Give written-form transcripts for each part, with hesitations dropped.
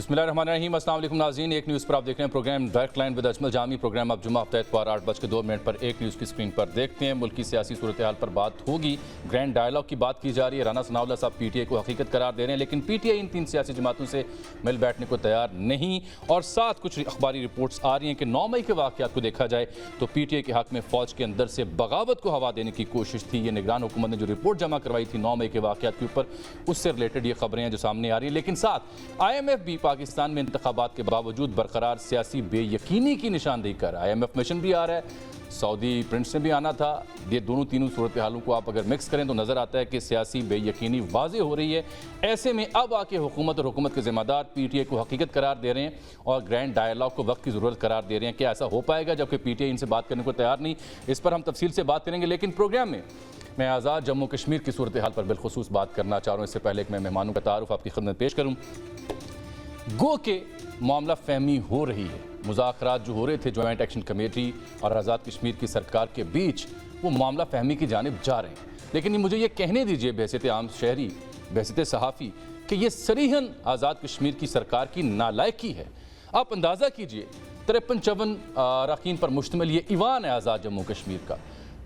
बिस्मिल्लाहिर्रहमानिर्रहीम। अस्सलाम वालेकुम नाज़रीन, एक न्यूज़ पर आप देख रहे हैं program direct line with Ajmal Jami. Program आप जुमा हफ्ता इतवार 8:02 पर एक न्यूज़ की स्क्रीन पर देखते हैं। मुल्क की सियासी सूरत हाल पर बात होगी, ग्रैंड डायलॉग की बात की जा रही है। राना सनाउल्लाह साहब PTI को हकीकत करार दे रहे हैं, लेकिन PTI इन 3 सियासी जमातों से मिल बैठने को तैयार नहीं। और साथ कुछ अखबारी रिपोर्ट्स आ रही हैं कि 9 मई के वाक़यात को देखा जाए तो PTI के हक़ में फ़ौज के अंदर से बगावत को हवा देने की कोशिश थी। ये निगरान हुकूमत ने जो रिपोर्ट जमा करवाई थी 9 मई के वाक़यात के ऊपर, उससे रिलेटेड ये खबरें हैं जो सामने आ रही हैं। लेकिन साथ IMF भी पाकिस्तान में इंतखाबात के बावजूद बरकरार सियासी बेयकीनी की निशानदेही कर रहा है। IMF मिशन भी आ रहा है, सऊदी प्रिंस ने भी आना था। ये तीनों सूरत हालों को आप अगर मिक्स करें तो नज़र आता है कि सियासी बेयकीनी वाज़े हो रही है। ऐसे में अब आके हुकूमत और हुकूमत के ज़िम्मेदार PTI को हकीकत करार दे रहे हैं और ग्रैंड डायलॉग को वक्त की ज़रूरत करार दे रहे हैं। क्या ऐसा हो पाएगा जबकि PTI इनसे बात करने को तैयार नहीं? इस पर हम तफसील से बात करेंगे, लेकिन प्रोग्राम में मैं आज़ाद जम्मू कश्मीर की सूरत हाल पर बिलखुसूस बात करना चाह रहा हूँ। इससे पहले एक मैं मेहमानों का तारुफ आपकी खिदमत पेश करूँ। गो के मामला फहमी हो रही है। मुज़ाकरात जो हो रहे थे जॉइंट एक्शन कमेटी और आज़ाद कश्मीर की सरकार के बीच, वो मामला फहमी की जानिब जा रहे हैं। लेकिन मुझे ये कहने दीजिए बहसीत आम शहरी, बहसीत सहाफ़ी, कि ये सरीहन आज़ाद कश्मीर की सरकार की नालायकी है। आप अंदाज़ा कीजिए, 53-54 अरकान पर मुश्तमिल ये ईवान है आज़ाद जम्मू कश्मीर का,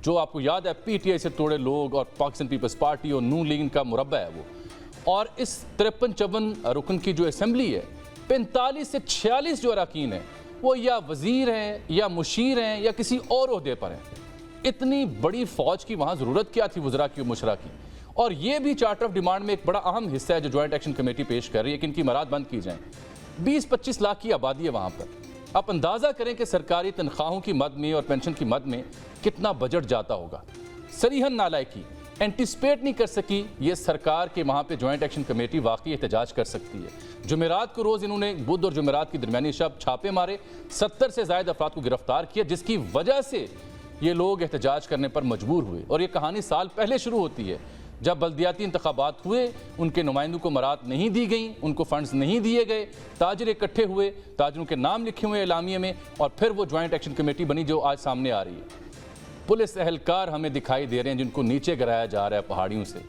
जो आपको याद है PTI से तोड़े लोग और पाकिस्तान पीपल्स पार्टी और नून लीग का मुरब्बा है वो। और इस 53-54 रुकन की जो असम्बली है, 45 से 46 जो अरकान हैं वो या वज़ीर हैं या मुशीर हैं या किसी और ओहदे पर हैं। इतनी बड़ी फ़ौज की वहाँ ज़रूरत क्या थी वज़रा की और मुशरा की? और ये भी चार्टर ऑफ डिमांड में एक बड़ा अहम हिस्सा है जो जॉइंट एक्शन कमेटी पेश कर रही है कि इनकी मराद बंद की जाएँ। 20-25 लाख की आबादी है वहाँ पर। आप अंदाज़ा करें कि सरकारी तनख्वाहों की मद में और पेंशन की मद में कितना बजट जाता होगा। सरीहन नालायकी, एंटिसिपेट नहीं कर सकी ये सरकार के वहाँ पे जॉइंट एक्शन कमेटी वाकई एहतजाज कर सकती है। जुमेरात को रोज़ इन्होंने बुध और जुमेरात की दरमियानी शब छापे मारे, 70 से ज़ायद अफराद को गिरफ्तार किया, जिसकी वजह से ये लोग एहतजाज करने पर मजबूर हुए। और ये कहानी साल पहले शुरू होती है, जब बल्दियाती इंतखाबात हुए, उनके नुमाइंदों को मराद नहीं दी गई, उनको फंड्स नहीं दिए गए, ताजिर इकट्ठे हुए, ताजिरों के नाम लिखे हुए एलामिये में, और फिर वो जॉइंट एक्शन कमेटी बनी जो आज सामने आ रही है। पुलिस एहलकार हमें दिखाई दे रहे हैं जिनको नीचे गिराया जा रहा है पहाड़ियों से।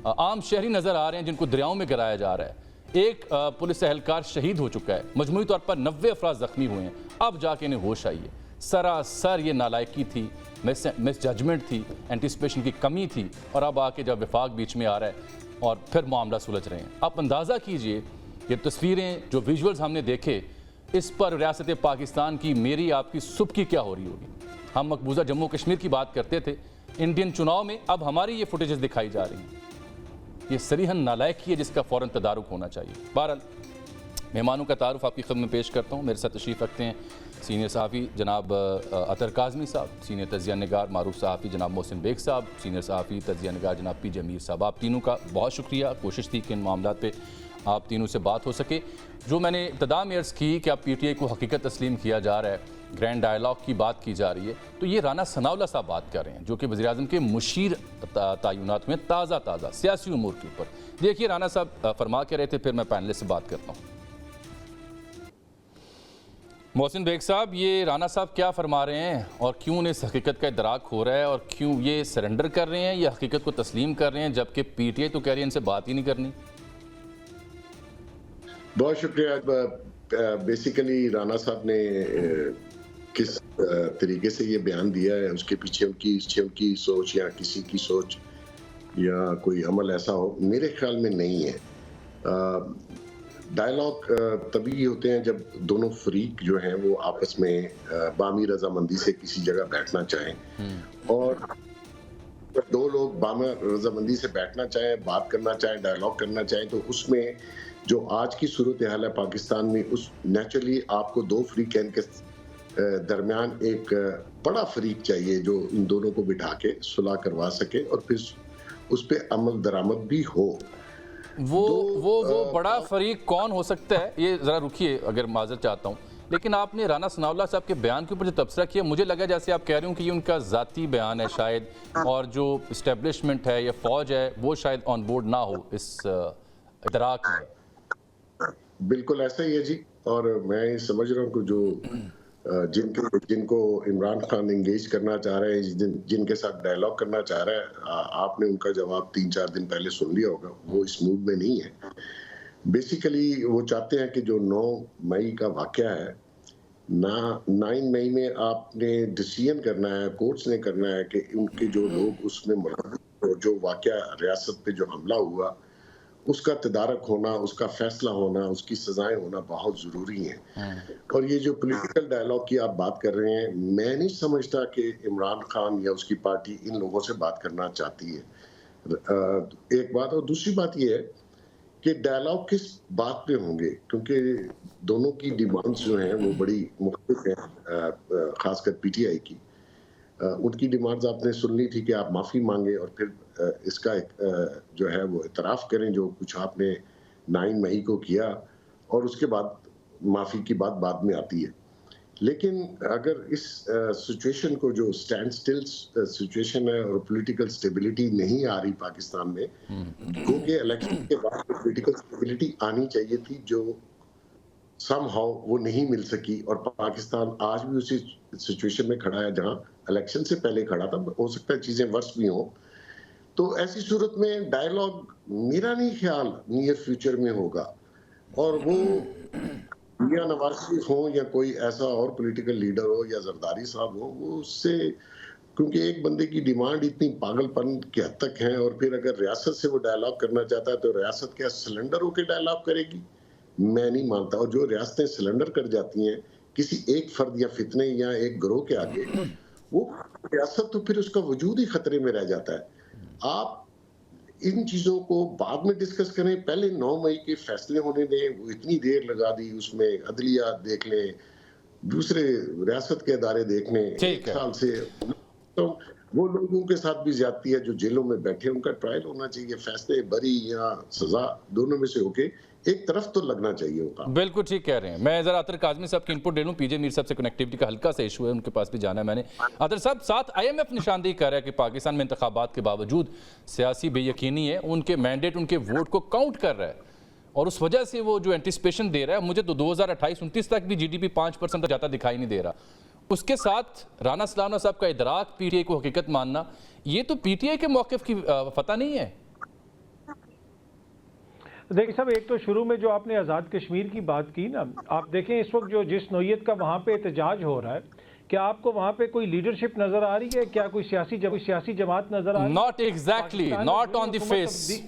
आम शहरी नज़र आ रहे हैं जिनको दरियाओं में गिराया जा रहा है। एक पुलिस एहलकार शहीद हो चुका है, मजमूई तौर पर 90 अफराद ज़ख्मी हुए हैं। अब जाके इन्हें होश आई है। सरासर ये नालायकी थी, मिस जजमेंट थी, एंटिसिपेशन की कमी थी, और अब आके जब विफाक बीच में आ रहा है और फिर मामला सुलझ रहे हैं। आप अंदाज़ा कीजिए, ये तस्वीरें जो विजुअल्स हमने देखे, इस पर रियासत पाकिस्तान की, मेरी आपकी सुबह की क्या हो रही होगी। हम मकबूजा जम्मू कश्मीर की बात करते थे इंडियन चुनाव में, अब हमारी ये फुटेजेस दिखाई जा रही हैं। ये सरीहन नालायकी है जिसका फ़ौरन तदारुक होना चाहिए। बहरहाल मेहमानों का तारुफ आपकी खिदमत में पेश करता हूँ। मेरे साथ तशरीफ़ रखते हैं सीनियर सहाफ़ी जनाब अतर काज़मी साहब, सीनियर तजिया निगार मारूफ सहाफ़ी जनाब मोहसिन बेग साहब, सीनियर सहाफ़ी तजिया निगार जनाब PJ मीर साहब। आप तीनों का बहुत शुक्रिया। कोशिश थी कि इन मामलों पे आप तीनों से बात हो सके। जो मैंने इब्तिदा में अर्ज़ की कि अब PTI को हकीकत तस्लीम किया जा रहा है, ग्रैंड डायलॉग की बात की जा रही है, तो ये राना सनाउल्लाह साहब बात कर रहे हैं जो कि वज़ीर-ए-आज़म के मुशीर तयनात हुए ताज़ा सियासी उमूर के ऊपर। देखिए राना साहब फरमा के रहे थे, फिर मैं पैनलिस्ट से बात करता हूँ। मोहसिन बेग साहब, ये राना साहब क्या फरमा रहे हैं और क्यों उन्हें इस हकीकत का इदराक हो रहा है और क्यों ये सरेंडर कर रहे हैं, ये हकीकत को तस्लीम कर रहे हैं, जबकि PTI तो कह रही है इनसे बात ही नहीं करनी? बहुत शुक्रिया। बेसिकली राना साहब ने किस तरीके से ये बयान दिया है, उसके पीछे उनकी सोच या किसी की सोच या कोई अमल ऐसा हो, मेरे ख्याल में नहीं है। डायलॉग तभी होते हैं जब दोनों फरीक जो हैं वो आपस में बामी रजामंदी से किसी जगह बैठना चाहें। और दो लोग बामी रजामंदी से बैठना चाहें, बात करना चाहें, डायलॉग करना चाहें, तो उसमें जो आज की सूरत हाल है पाकिस्तान में, उस नेचुरली आपको दो फरीकैन के दरमियान एक बड़ा फरीक चाहिए जो इन दोनों को बिठा के सुलह करवा सके और फिर उस पर अमल दरामद भी हो। वो बड़ा फरीक कौन हो सकता है, ये ज़रा रुकिए, अगर माजरत चाहता हूँ, लेकिन आपने राना सनाउल्लाह साहब के बयान के ऊपर जो तबसरा किया, मुझे लगा जैसे आप कह रहे हो कि ये उनका ज़ाती बयान है शायद, और जो इस्टेब्लिशमेंट है या फ़ौज है वो शायद ऑन बोर्ड ना हो इस इदराक में। बिल्कुल ऐसा ही है जी। और मैं समझ रहा हूँ कि जो जिनको इमरान खान एंगेज करना चाह रहे हैं, जिनके साथ डायलॉग करना चाह रहा है, आपने उनका जवाब 3-4 दिन पहले सुन लिया होगा, वो इस मूड में नहीं है। बेसिकली वो चाहते हैं कि जो 9 मई का वाकया है, 9 मई में आपने डिसीजन करना है, कोर्ट्स ने करना है कि उनके जो लोग उसमें मुलव्वस हो, जो वाकया रियासत पे जो हमला हुआ, उसका तदारक होना, उसका फैसला होना, उसकी सजाएं होना बहुत जरूरी है। और ये जो पॉलिटिकल डायलॉग की आप बात कर रहे हैं, मैं नहीं समझता कि इमरान खान या उसकी पार्टी इन लोगों से बात करना चाहती है। एक बात, और दूसरी बात ये है कि डायलॉग किस बात पे होंगे, क्योंकि दोनों की डिमांड्स जो हैं वो बड़ी मुख्तलिफ हैं, खासकर पीटीआई की। उनकी डिमांड्स आपने सुन ली थी कि आप माफ़ी मांगे और फिर इसका जो है वो इतराफ़ करें जो कुछ आपने 9 मई को किया, और उसके बाद माफ़ी की बात बाद में आती है। लेकिन अगर इस सिचुएशन को, जो स्टैंड स्टिल सिचुएशन है और पॉलिटिकल स्टेबिलिटी नहीं आ रही पाकिस्तान में, क्योंकि इलेक्शन के बाद पॉलिटिकल स्टेबिलिटी आनी चाहिए थी, जो समहाउ वो नहीं मिल सकी, और पाकिस्तान आज भी उसी सिचुएशन में खड़ा है जहां इलेक्शन से पहले खड़ा था। हो सकता है चीजें वर्स भी हों, तो ऐसी सूरत में डायलॉग मेरा नहीं ख्याल नियर फ्यूचर में होगा। और वो मियां नवाज शरीफ हो या कोई ऐसा और पॉलिटिकल लीडर हो या जरदारी साहब हो, वो उससे, क्योंकि एक बंदे की डिमांड इतनी पागलपन की हद तक है, और फिर अगर रियासत से वो डायलॉग करना चाहता है तो रियासत क्या सिलेंडर होकर डायलॉग करेगी? मैं नहीं मानता। और जो रियासतें सिलेंडर कर जाती हैं किसी एक फर्द या फितने या एक गिरोह के आगे, वो रियासत तो फिर उसका वजूद ही खतरे में रह जाता है। आप इन चीजों को बाद में डिस्कस करें, पहले 9 मई के फैसले होने दें। वो इतनी देर लगा दी, उसमें अदलिया देख लें, दूसरे रियासत के अदारे देख लें, एक साल से। तो वो लोगों के साथ भी ज्यादती है जो जेलों में बैठे, उनका ट्रायल होना चाहिए, फैसले बरी या सजा दोनों में से होके एक तरफ तो लगना चाहिए होगा। बिल्कुल ठीक कह रहे हैं। मैं जरा अतर काजमी साहब की इनपुट ले लूं। पीजे मीर साहब से कनेक्टिविटी का हल्का सा इशू है, उनके पास भी जाना है मैंने। अतर साहब, साथ आईएमएफ निशानदेही कर रहा है कि पाकिस्तान में इंतखाबात के बावजूद सियासी बेयकीनी है, उनके मैंडेट, उनके वोट को काउंट कर रहा है, और उस वजह से वो जो एंटिसिपेशन दे रहा है, मुझे तो 2028-29 तक भी जीडीपी 5% तक जाता दिखाई नहीं दे रहा। उसके साथ राना सलाना साहब का इदराक, पीटीआई को हकीकत मानना, ये तो पीटीआई के मौक़िफ़ की फतह नहीं है। देखिए साहब, एक तो शुरू में जो आपने आज़ाद कश्मीर की बात की ना, आप देखें इस वक्त जो जिस नौयत का वहाँ पे एहतजाज हो रहा है, क्या आपको वहाँ पे कोई लीडरशिप नजर आ रही है? क्या कोई सियासी जमात नजर आ रही है? Not exactly, not on the face.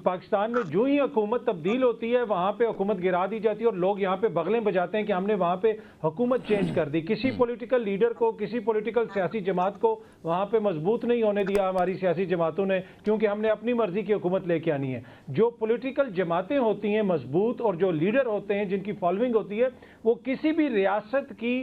Pakistan में जो ही हुकूमत तब्दील होती है, वहाँ पे हुकूमत गिरा दी जाती है और लोग यहाँ पे बगलें बजाते हैं कि हमने वहाँ पे हुकूमत चेंज कर दी। किसी पॉलिटिकल लीडर को, किसी पॉलिटिकल सियासी जमात को वहाँ पे मजबूत नहीं होने दिया हमारी सियासी जमातों ने, क्योंकि हमने अपनी मर्जी की हुकूमत लेके आनी है। जो पॉलिटिकल जमातें होती हैं मजबूत, और जो लीडर होते हैं जिनकी फॉलोइंग होती है, वो किसी भी रियासत की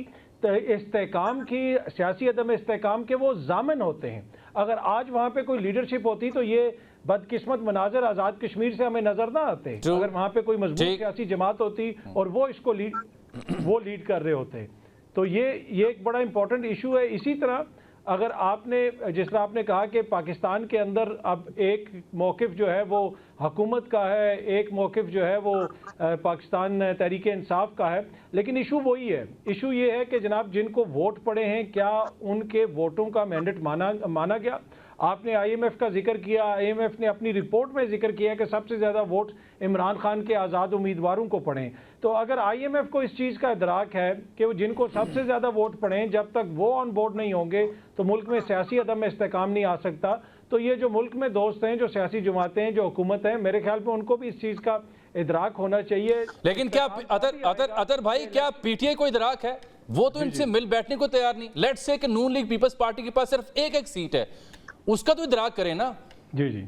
इस्तेकाम की, सियासी अदम इस्तेकाम के वो जामिन होते हैं। अगर आज वहाँ पे कोई लीडरशिप होती तो ये बदकिस्मत मनाजर आज़ाद कश्मीर से हमें नजर ना आते। अगर वहाँ पे कोई मजबूत सियासी जमात होती और वो इसको लीड कर रहे होते, तो ये एक बड़ा इंपॉर्टेंट इशू है। इसी तरह अगर आपने, जिस तरह आपने कहा कि पाकिस्तान के अंदर अब एक मौक़िफ़ जो है वो हुकूमत का है, एक मौक़िफ़ जो है वो पाकिस्तान तहरीक इंसाफ का है, लेकिन इशू वही है। इशू ये है कि जनाब जिनको वोट पड़े हैं, क्या उनके वोटों का मैंडेट माना गया? आपने आईएमएफ का जिक्र किया, आईएमएफ ने अपनी रिपोर्ट में जिक्र किया कि सबसे ज़्यादा वोट इमरान खान के आज़ाद उम्मीदवारों को पड़े। तो अगर आईएमएफ को इस चीज़ का इदराक है कि वो जिनको सबसे ज़्यादा वोट पड़े, जब तक वो ऑन बोर्ड नहीं होंगे तो मुल्क में सियासी अदम में इस्तेकाम नहीं आ सकता। तो ये जो मुल्क में दोस्त हैं, जो सियासी जमातें हैं, जो हुकूमत है, मेरे ख्याल में उनको भी इस चीज़ का इदराक होना चाहिए। लेकिन क्या अतर भाई, क्या पीटीआई को इदराक है? वो तो इनसे मिल बैठने को तैयार नहीं। लेट्स से कि नून लीग पीपल्स पार्टी के पास सिर्फ एक सीट है, उसका तो इदराक करें ना। जी जी,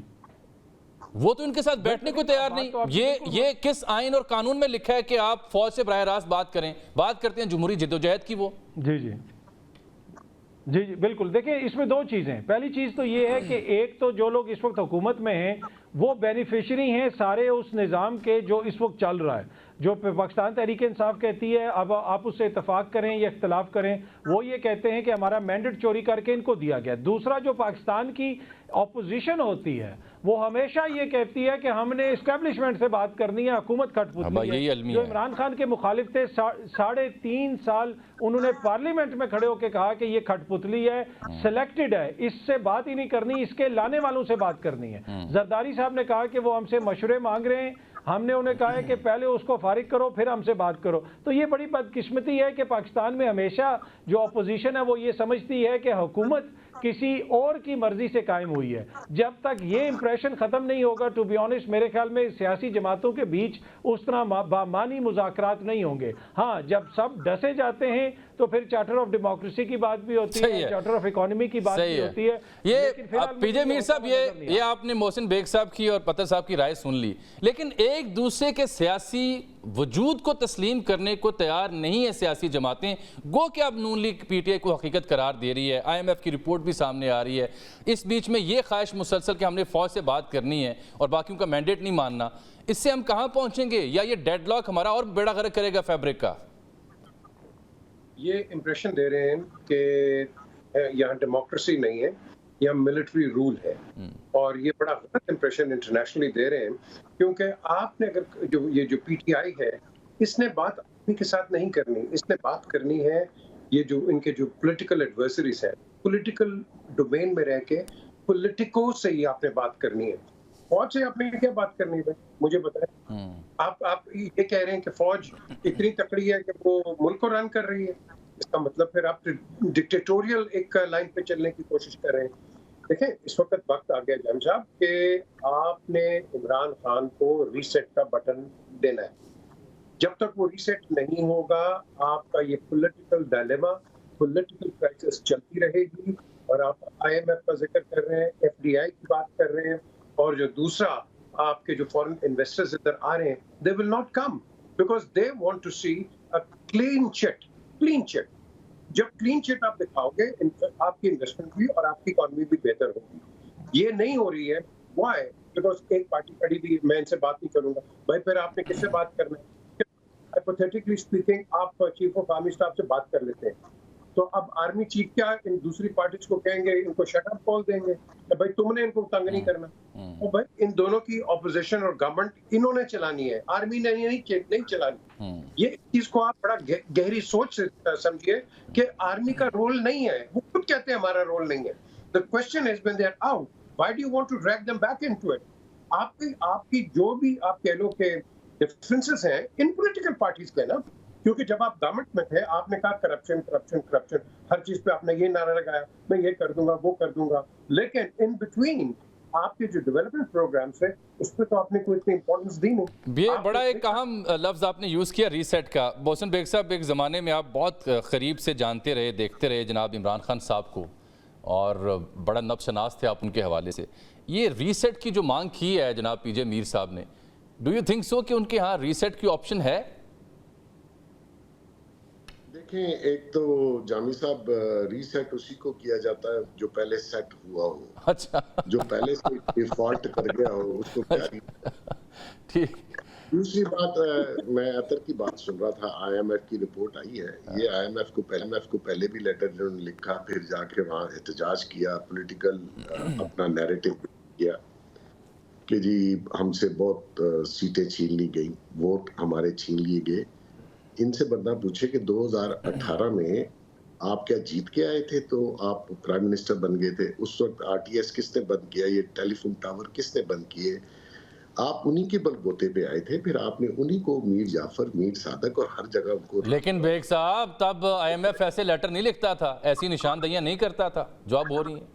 वो तो इनके साथ बैठने को तैयार नहीं। ये किस आइन और कानून में लिखा है कि आप फौज से बराह रास्त बात करें? बात करते हैं जमहूरी जिद्दोजहद की। वो जी जी जी जी बिल्कुल। देखिए, इसमें दो चीज़ें। पहली चीज़ तो ये है कि एक तो जो लोग इस वक्त हुकूमत में हैं वो बेनिफिशरी हैं सारे उस निज़ाम के जो इस वक्त चल रहा है। जो पाकिस्तान तहरीक इंसाफ कहती है, अब आप उससे इतफाक़ करें या इख्तलाफ करें, वो ये कहते हैं कि हमारा मैंडेट चोरी करके इनको दिया गया। दूसरा, जो पाकिस्तान की अपोजिशन होती है वो हमेशा ये कहती है कि हमने इस्टेब्लिशमेंट से बात करनी है, हुकूमत कठपुतली है। जो इमरान खान के मुखालिफ थे, 3.5 साल उन्होंने पार्लियामेंट में खड़े होकर कहा कि ये खटपुतली है, सिलेक्टेड है, इससे बात ही नहीं करनी, इसके लाने वालों से बात करनी है। जरदारी साहब साहब ने कहा कि वो हमसे मशवरे मांग रहे हैं, हमने उन्हें कहा है कि पहले उसको फारिग करो फिर हमसे बात करो। तो ये बड़ी बदकिस्मती है कि पाकिस्तान में हमेशा जो अपोजिशन है वो ये समझती है कि हुकूमत किसी और की मर्जी से कायम हुई है। जब तक ये इंप्रेशन ख़त्म नहीं होगा, टू बी ऑनेस्ट, मेरे ख्याल में सियासी जमातों के बीच उस तरह बामानी मुज़ाकरात नहीं होंगे। हाँ, जब सब डसे जाते हैं तो फिर चार्टर ऑफ डेमोक्रेसी की बात भी होती है, चार्टर ऑफ इकोनॉमी की बात भी होती है। ये पीजे मीर साहब, ये आपने मोहसिन बेग साहब की और पतर साहब की राय सुन ली, लेकिन एक दूसरे के सियासी वजूद को तस्लीम करने को तैयार नहीं है सियासी जमातें। गो कि अब नून लीग पीटीआई को हकीकत करार दे रही है, IMF की रिपोर्ट भी सामने आ रही है, इस बीच में ये ख्वाहिश मुसलसल कि हमने फौज से बात करनी है और बाकियों का मैंडेट नहीं मानना, इससे हम कहाँ पहुँचेंगे? या ये डेडलॉक हमारा और बेड़ा गर्क करेगा फैब्रिक का? ये इम्प्रेशन दे रहे हैं कि यहाँ डेमोक्रेसी नहीं है, यहाँ मिलिट्री रूल है, और ये बड़ा गलत इम्प्रेशन इंटरनेशनली दे रहे हैं, क्योंकि आपने अगर जो PTI है, इसने बात आर्मी के साथ नहीं करनी, इसने बात करनी है ये जो इनके जो पॉलिटिकल एडवर्सरीज हैं, पॉलिटिकल डोमेन में रह के पॉलिटिको से ही आपने बात करनी है। फौज से आपने क्या बात करनी है, मुझे बताएं। आप ये कह रहे हैं कि फौज इतनी तकड़ी है कि वो मुल्क को रन कर रही है, इसका मतलब फिर आप डिक्टेटोरियल एक लाइन पे चलने की कोशिश कर रहे हैं। देखें, इस वक्त वक्त आ गया जाम साहब कि आपने इमरान खान को रीसेट का बटन देना है। जब तक वो रीसेट नहीं होगा, आपका ये पॉलिटिकल डायलेमा, पॉलिटिकल क्राइसिस चलती रहेगी। और आप IMF का जिक्र कर रहे हैं, FDI की बात कर रहे हैं, और जो दूसरा आपके जो फॉरेन इन्वेस्टर्स इधर आ रहे हैं, they will not come because they want to see a clean chit. जब क्लीन चिट आप दिखाओगे, आपकी इन्वेस्टमेंट भी और आपकी इकोनॉमी भी बेहतर होगी। ये नहीं हो रही है, व्हाई? बिकॉज एक पार्टी खड़ी भी, मैं इनसे बात नहीं करूंगा। भाई फिर आपने किससे बात करना है? हाइपोथेटिकली स्पीकिंग, आप चीफ ऑफ आर्मी स्टाफ से बात कर लेते हैं, तो अब आर्मी चीफ क्या इन दूसरी पार्टीज को कहेंगे, इनको शट अप कॉल देंगे कि भाई तुमने इनको तंग नहीं करना। तो भाई इन दोनों की ऑपोजिशन और गवर्नमेंट इन्होंने चलानी है, आर्मी ने नहीं चलानी। ये चीज को आप बड़ा गहरी सोच से समझिए कि आर्मी का रोल नहीं है, वो खुद कहते हैं हमारा रोल नहीं है। The question is when they are out, why do you want to drag them back into it? आपकी जो भी आप कह लो कि डिफरेंसेस हैं इन पॉलिटिकल पार्टीज के ना, क्योंकि जब आप गवर्नमेंट में थे आपने कहा करप्शन, हर चीज पे आपने ये नारा लगाया, मैं ये कर दूंगा वो कर दूंगा, लेकिन इन बिटवीन आपके जो डेवलपमेंट प्रोग्राम्स है उस पर तो आपने कोई इतनी इंपॉर्टेंस दी नहीं। ये बड़ा एक अहम लफ्ज आपने यूज किया, रीसेट का। मोहसिन बेग साहब, एक जमाने में आप बहुत करीब से जानते रहे, देखते रहे जनाब इमरान खान साहब को, और बड़ा नब्शनास थे आप उनके हवाले से। ये रीसेट की जो मांग की है जनाब पीजे मीर साहब ने, डू यू थिंक सो कि उनके यहाँ रीसेट की ऑप्शन है? देखें, एक तो जामी साहब, रीसेट उसी को किया जाता है जो पहले सेट हुआ हो। अच्छा, जो पहले से डिफॉल्ट कर गया हो उसको क्या। ठीक। दूसरी बात, मैं अतर की बात सुन रहा था, IMF की रिपोर्ट आई है। ये IMF को पहले भी लेटर जिन्होंने लिखा, फिर जाके वहाँ एहतजाज किया, पॉलिटिकल अपना नैरेटिव किया कि जी हमसे बहुत सीटें छीन ली गई, वोट हमारे छीन लिए गए। इनसे बंदा पूछे कि 2018 में आप क्या जीत के आए थे तो आप प्राइम मिनिस्टर बन गए थे? उस वक्त RTS किसने बंद किया? ये टेलीफोन टावर किसने बंद किए? आप उन्हीं के बलबूते पे आए थे, फिर आपने उन्हीं को मीर जाफर, मीर सादक और हर जगह उनको। लेकिन बेग साहब, तब IMF ऐसे लेटर नहीं लिखता था, ऐसी निशानदेहियां नहीं करता था जो अब हो रही हैं।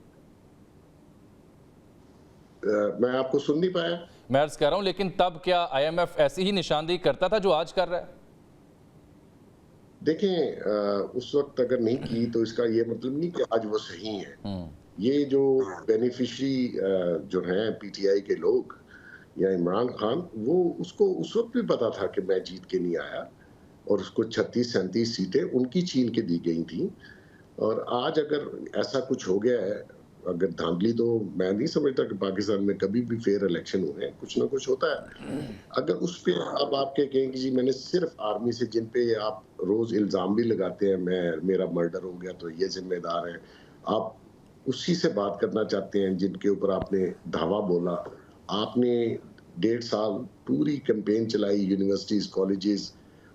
मैं आपको सुन नहीं पाया। मैं अर्ज कर रहा हूं, लेकिन तब क्या IMF ऐसी ही निशानदेही करता था जो आज कर रहा है? देखें, उस वक्त अगर नहीं की तो इसका ये मतलब नहीं कि आज वो सही है। ये जो बेनिफिशियरी जो हैं PTI के लोग या इमरान खान, वो उसको उस वक्त भी पता था कि मैं जीत के नहीं आया, और उसको 36-37 सीटें उनकी छीन के दी गई थी। और आज अगर ऐसा कुछ हो गया है, अगर धांधली, तो मैं नहीं समझता कि पाकिस्तान में कभी भी फेयर इलेक्शन हुए हैं, कुछ ना कुछ होता है। अगर उस पे अब आप क्या कहें कि जी मैंने सिर्फ आर्मी से, जिन पे आप रोज इल्जाम भी लगाते हैं मेरा मर्डर हो गया तो ये जिम्मेदार है, आप उसी से बात करना चाहते हैं जिनके ऊपर आपने धावा बोला। आपने 1.5 साल पूरी कैंपेन चलाई, यूनिवर्सिटीज, कॉलेजेस,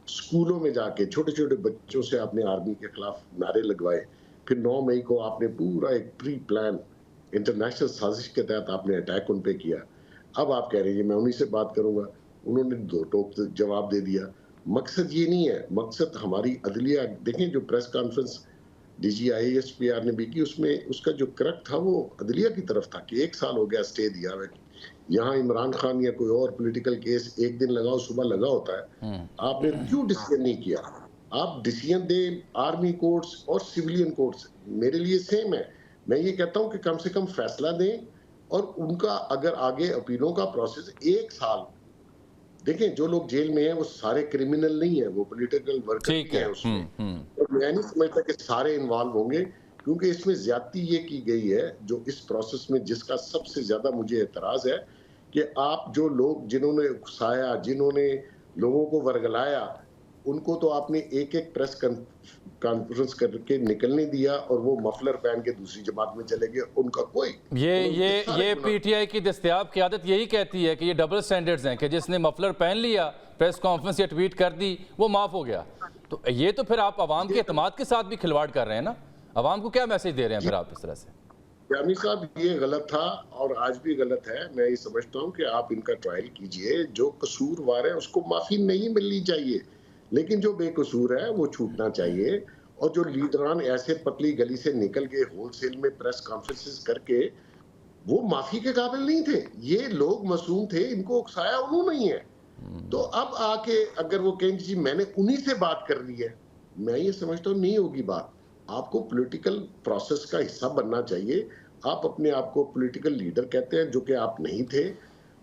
स्कूलों में जाके छोटे छोटे बच्चों से आपने आर्मी के खिलाफ नारे लगवाए। फिर 9 मई को आपने पूरा एक प्री प्लान इंटरनेशनल साजिश के तहत आपने अटैक उन पे किया। अब आप कह रहे हैं मैं उन्हीं से बात करूंगा, उन्होंने दो टोक जवाब दे दिया। मकसद ये नहीं है, मकसद हमारी अदलिया, देखें जो प्रेस कॉन्फ्रेंस डीजी IASPR ने भी की, उसमें उसका जो करक था वो अदलिया की तरफ था कि 1 साल हो गया स्टे दिया हुआ। यहाँ इमरान खान या कोई और पॉलिटिकल केस एक दिन लगाओ सुबह लगा होता है, आपने क्यों डिसीजन नहीं किया? आप डिसीजन दें, आर्मी कोर्ट्स और सिविलियन कोर्ट्स मेरे लिए सेम है। मैं ये कहता हूं कि कम से कम फैसला दें, और उनका अगर आगे अपीलों का प्रोसेस 1 साल, देखें जो लोग जेल में हैं वो सारे क्रिमिनल नहीं है, वो पॉलिटिकल वर्कर भी हैं उसमें, और मैं नहीं समझता कि सारे इन्वॉल्व होंगे, क्योंकि इसमें ज्यादती ये की गई है जो इस प्रोसेस में, जिसका सबसे ज्यादा मुझे एतराज है कि आप जो लोग जिन्होंने उकसाया, जिन्होंने लोगों को वर्गलाया, उनको तो आपने एक एक प्रेस कॉन्फ्रेंस करके निकलने दिया और वो मफलर पहन के दूसरी जमात में चले गए। उनका कोई ये PTI की दस्तयाब क़यादत यही कहती है कि ये डबल स्टैंडर्ड्स हैं कि जिसने मफलर पहन लिया, प्रेस कॉन्फ्रेंस या ट्वीट कर दी, वो माफ हो गया। तो ये तो फिर आप अवाम के एतमाद के साथ भी खिलवाड़ कर रहे हैं ना। अवाम को क्या मैसेज दे रहे हैं फिर आप इस तरह से? जामी साहब, ये गलत था और आज भी गलत है। मैं ये समझता हूँ कि आप इनका ट्रायल कीजिए, जो कसूरवार है उसको माफी नहीं मिलनी चाहिए, लेकिन जो बेकसूर है वो छूटना चाहिए। और जो लीडरान ऐसे पतली गली से निकल के होलसेल में प्रेस कॉन्फ्रेंसेस करके, वो माफी के काबिल नहीं थे। ये लोग मासूम थे, इनको उकसाया उन्होंने ही है। तो अब आके अगर वो कहें जी मैंने उन्हीं से बात कर ली है, मैं ये समझता हूँ नहीं होगी बात। आपको पॉलिटिकल प्रोसेस का हिस्सा बनना चाहिए। आप अपने आप को पॉलिटिकल लीडर कहते हैं, जो कि आप नहीं थे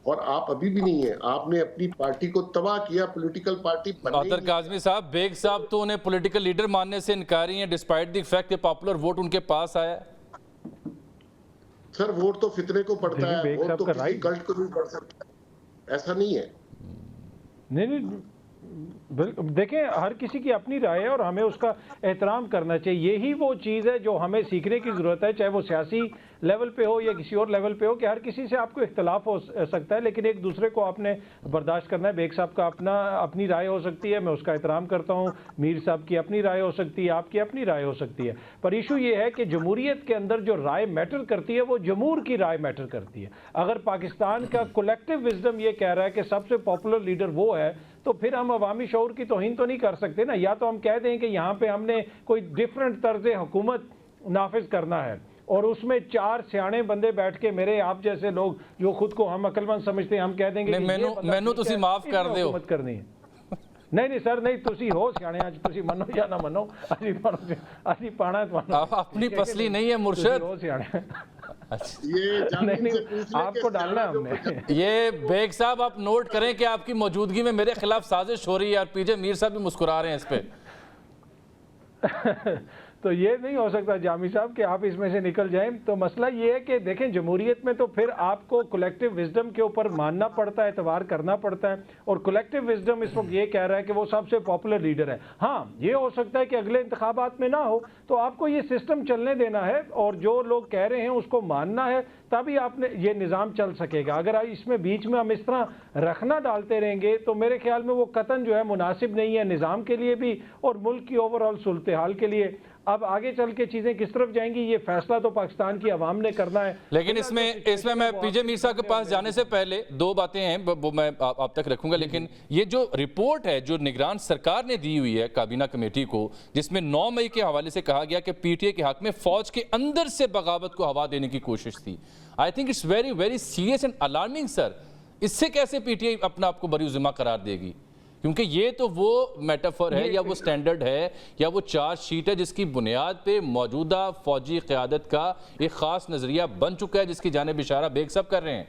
और आप अभी भी नहीं है। आपने अपनी पार्टी को तबाह किया, पॉलिटिकल पार्टी बादर काज़मी साहब, बेग साहब तो उन्हें पॉलिटिकल लीडर मानने से इनकारी हैं, डिस्पाइट द फैक्ट कि पॉपुलर वोट उनके पास आया। सर वोट तो फितरे को पड़ता है, वोट तो किसी कल्ट को नहीं पड़ सकता, ऐसा नहीं है। नहीं, देखें हर किसी की अपनी राय है और हमें उसका एहतराम करना चाहिए। यही वो चीज़ है जो हमें सीखने की ज़रूरत है, चाहे वो सियासी लेवल पे हो या किसी और लेवल पे हो, कि हर किसी से आपको इख्तलाफ हो सकता है, लेकिन एक दूसरे को आपने बर्दाश्त करना है। बेग साहब का अपनी राय हो सकती है, मैं उसका एहतराम करता हूँ। मीर साहब की अपनी राय हो सकती है, आपकी अपनी राय हो सकती है, पर इशू ये है कि जमहूरियत के अंदर जो राय मैटर करती है वो जमहूर की राय मैटर करती है। अगर पाकिस्तान का कलेक्टिव विजडम ये कह रहा है कि सबसे पॉपुलर लीडर वो है, तो फिर हम अवामी शऊर की तौहीन तो नहीं कर सकते ना। या तो हम कह दें कि यहाँ पे हमने कोई डिफरेंट तर्ज हुकूमत नाफिज करना है और उसमें 4 सियाने बंदे बैठ के, मेरे आप जैसे लोग जो खुद को हम अकलमंद समझते हैं, हम कह देंगे मैनू तुसी माफ कर दो, हुकूमत करनी है। नहीं सर, नहीं, तुसी हो सियाने, आज तुसी मनो या ना मनो, असी पाना अपनी पसली नहीं है मुर्शद, हो सियाने। ये नहीं, आपको डालना है हमने। ये बेग साहब आप नोट करें कि आपकी मौजूदगी में मेरे खिलाफ साजिश हो रही है, और पीजे मीर साहब भी मुस्कुरा रहे हैं इस पे। तो ये नहीं हो सकता जामी साहब कि आप इसमें से निकल जाएं। तो मसला ये है कि देखें जमहूरियत में तो फिर आपको कलेक्टिव विजडम के ऊपर मानना पड़ता है, एतबार करना पड़ता है, और कलेक्टिव विजडम इस वक्त ये कह रहा है कि वो सबसे पॉपुलर लीडर है। हाँ, ये हो सकता है कि अगले इंतखाबात में ना हो, तो आपको ये सिस्टम चलने देना है और जो लोग कह रहे हैं उसको मानना है, तभी आपने ये निज़ाम चल सकेगा। अगर इसमें बीच में हम इस तरह रखना डालते रहेंगे तो मेरे ख्याल में वो कतन जो है मुनासिब नहीं है, निज़ाम के लिए भी और मुल्क की ओवरऑल सूरत हाल के लिए। अब आगे चल के चीजें किस तरफ जाएंगी, ये फैसला तो पाकिस्तान की आवाम ने करना है। लेकिन इसमें मैं पीजे मीर साहब के पास जाने से पहले 2 बातें हैं, वो मैं आप तक रखूंगा। लेकिन ये जो रिपोर्ट है जो निगरान सरकार ने दी हुई है काबीना कमेटी को, जिसमें 9 मई के हवाले से कहा गया कि PTI के हक में फौज के अंदर से बगावत को हवा देने की कोशिश थी। I think it's very very serious and alarming sir. इससे कैसे PTI अपना आपको बरी जिम्मा करार देगी? क्योंकि ये तो वो मेटाफर है या वो स्टैंडर्ड है या वो चार्जशीट है जिसकी बुनियाद पे मौजूदा फौजी क़यादत का एक ख़ास नज़रिया बन चुका है, जिसकी जानिब इशारा बेग साहब कर रहे हैं।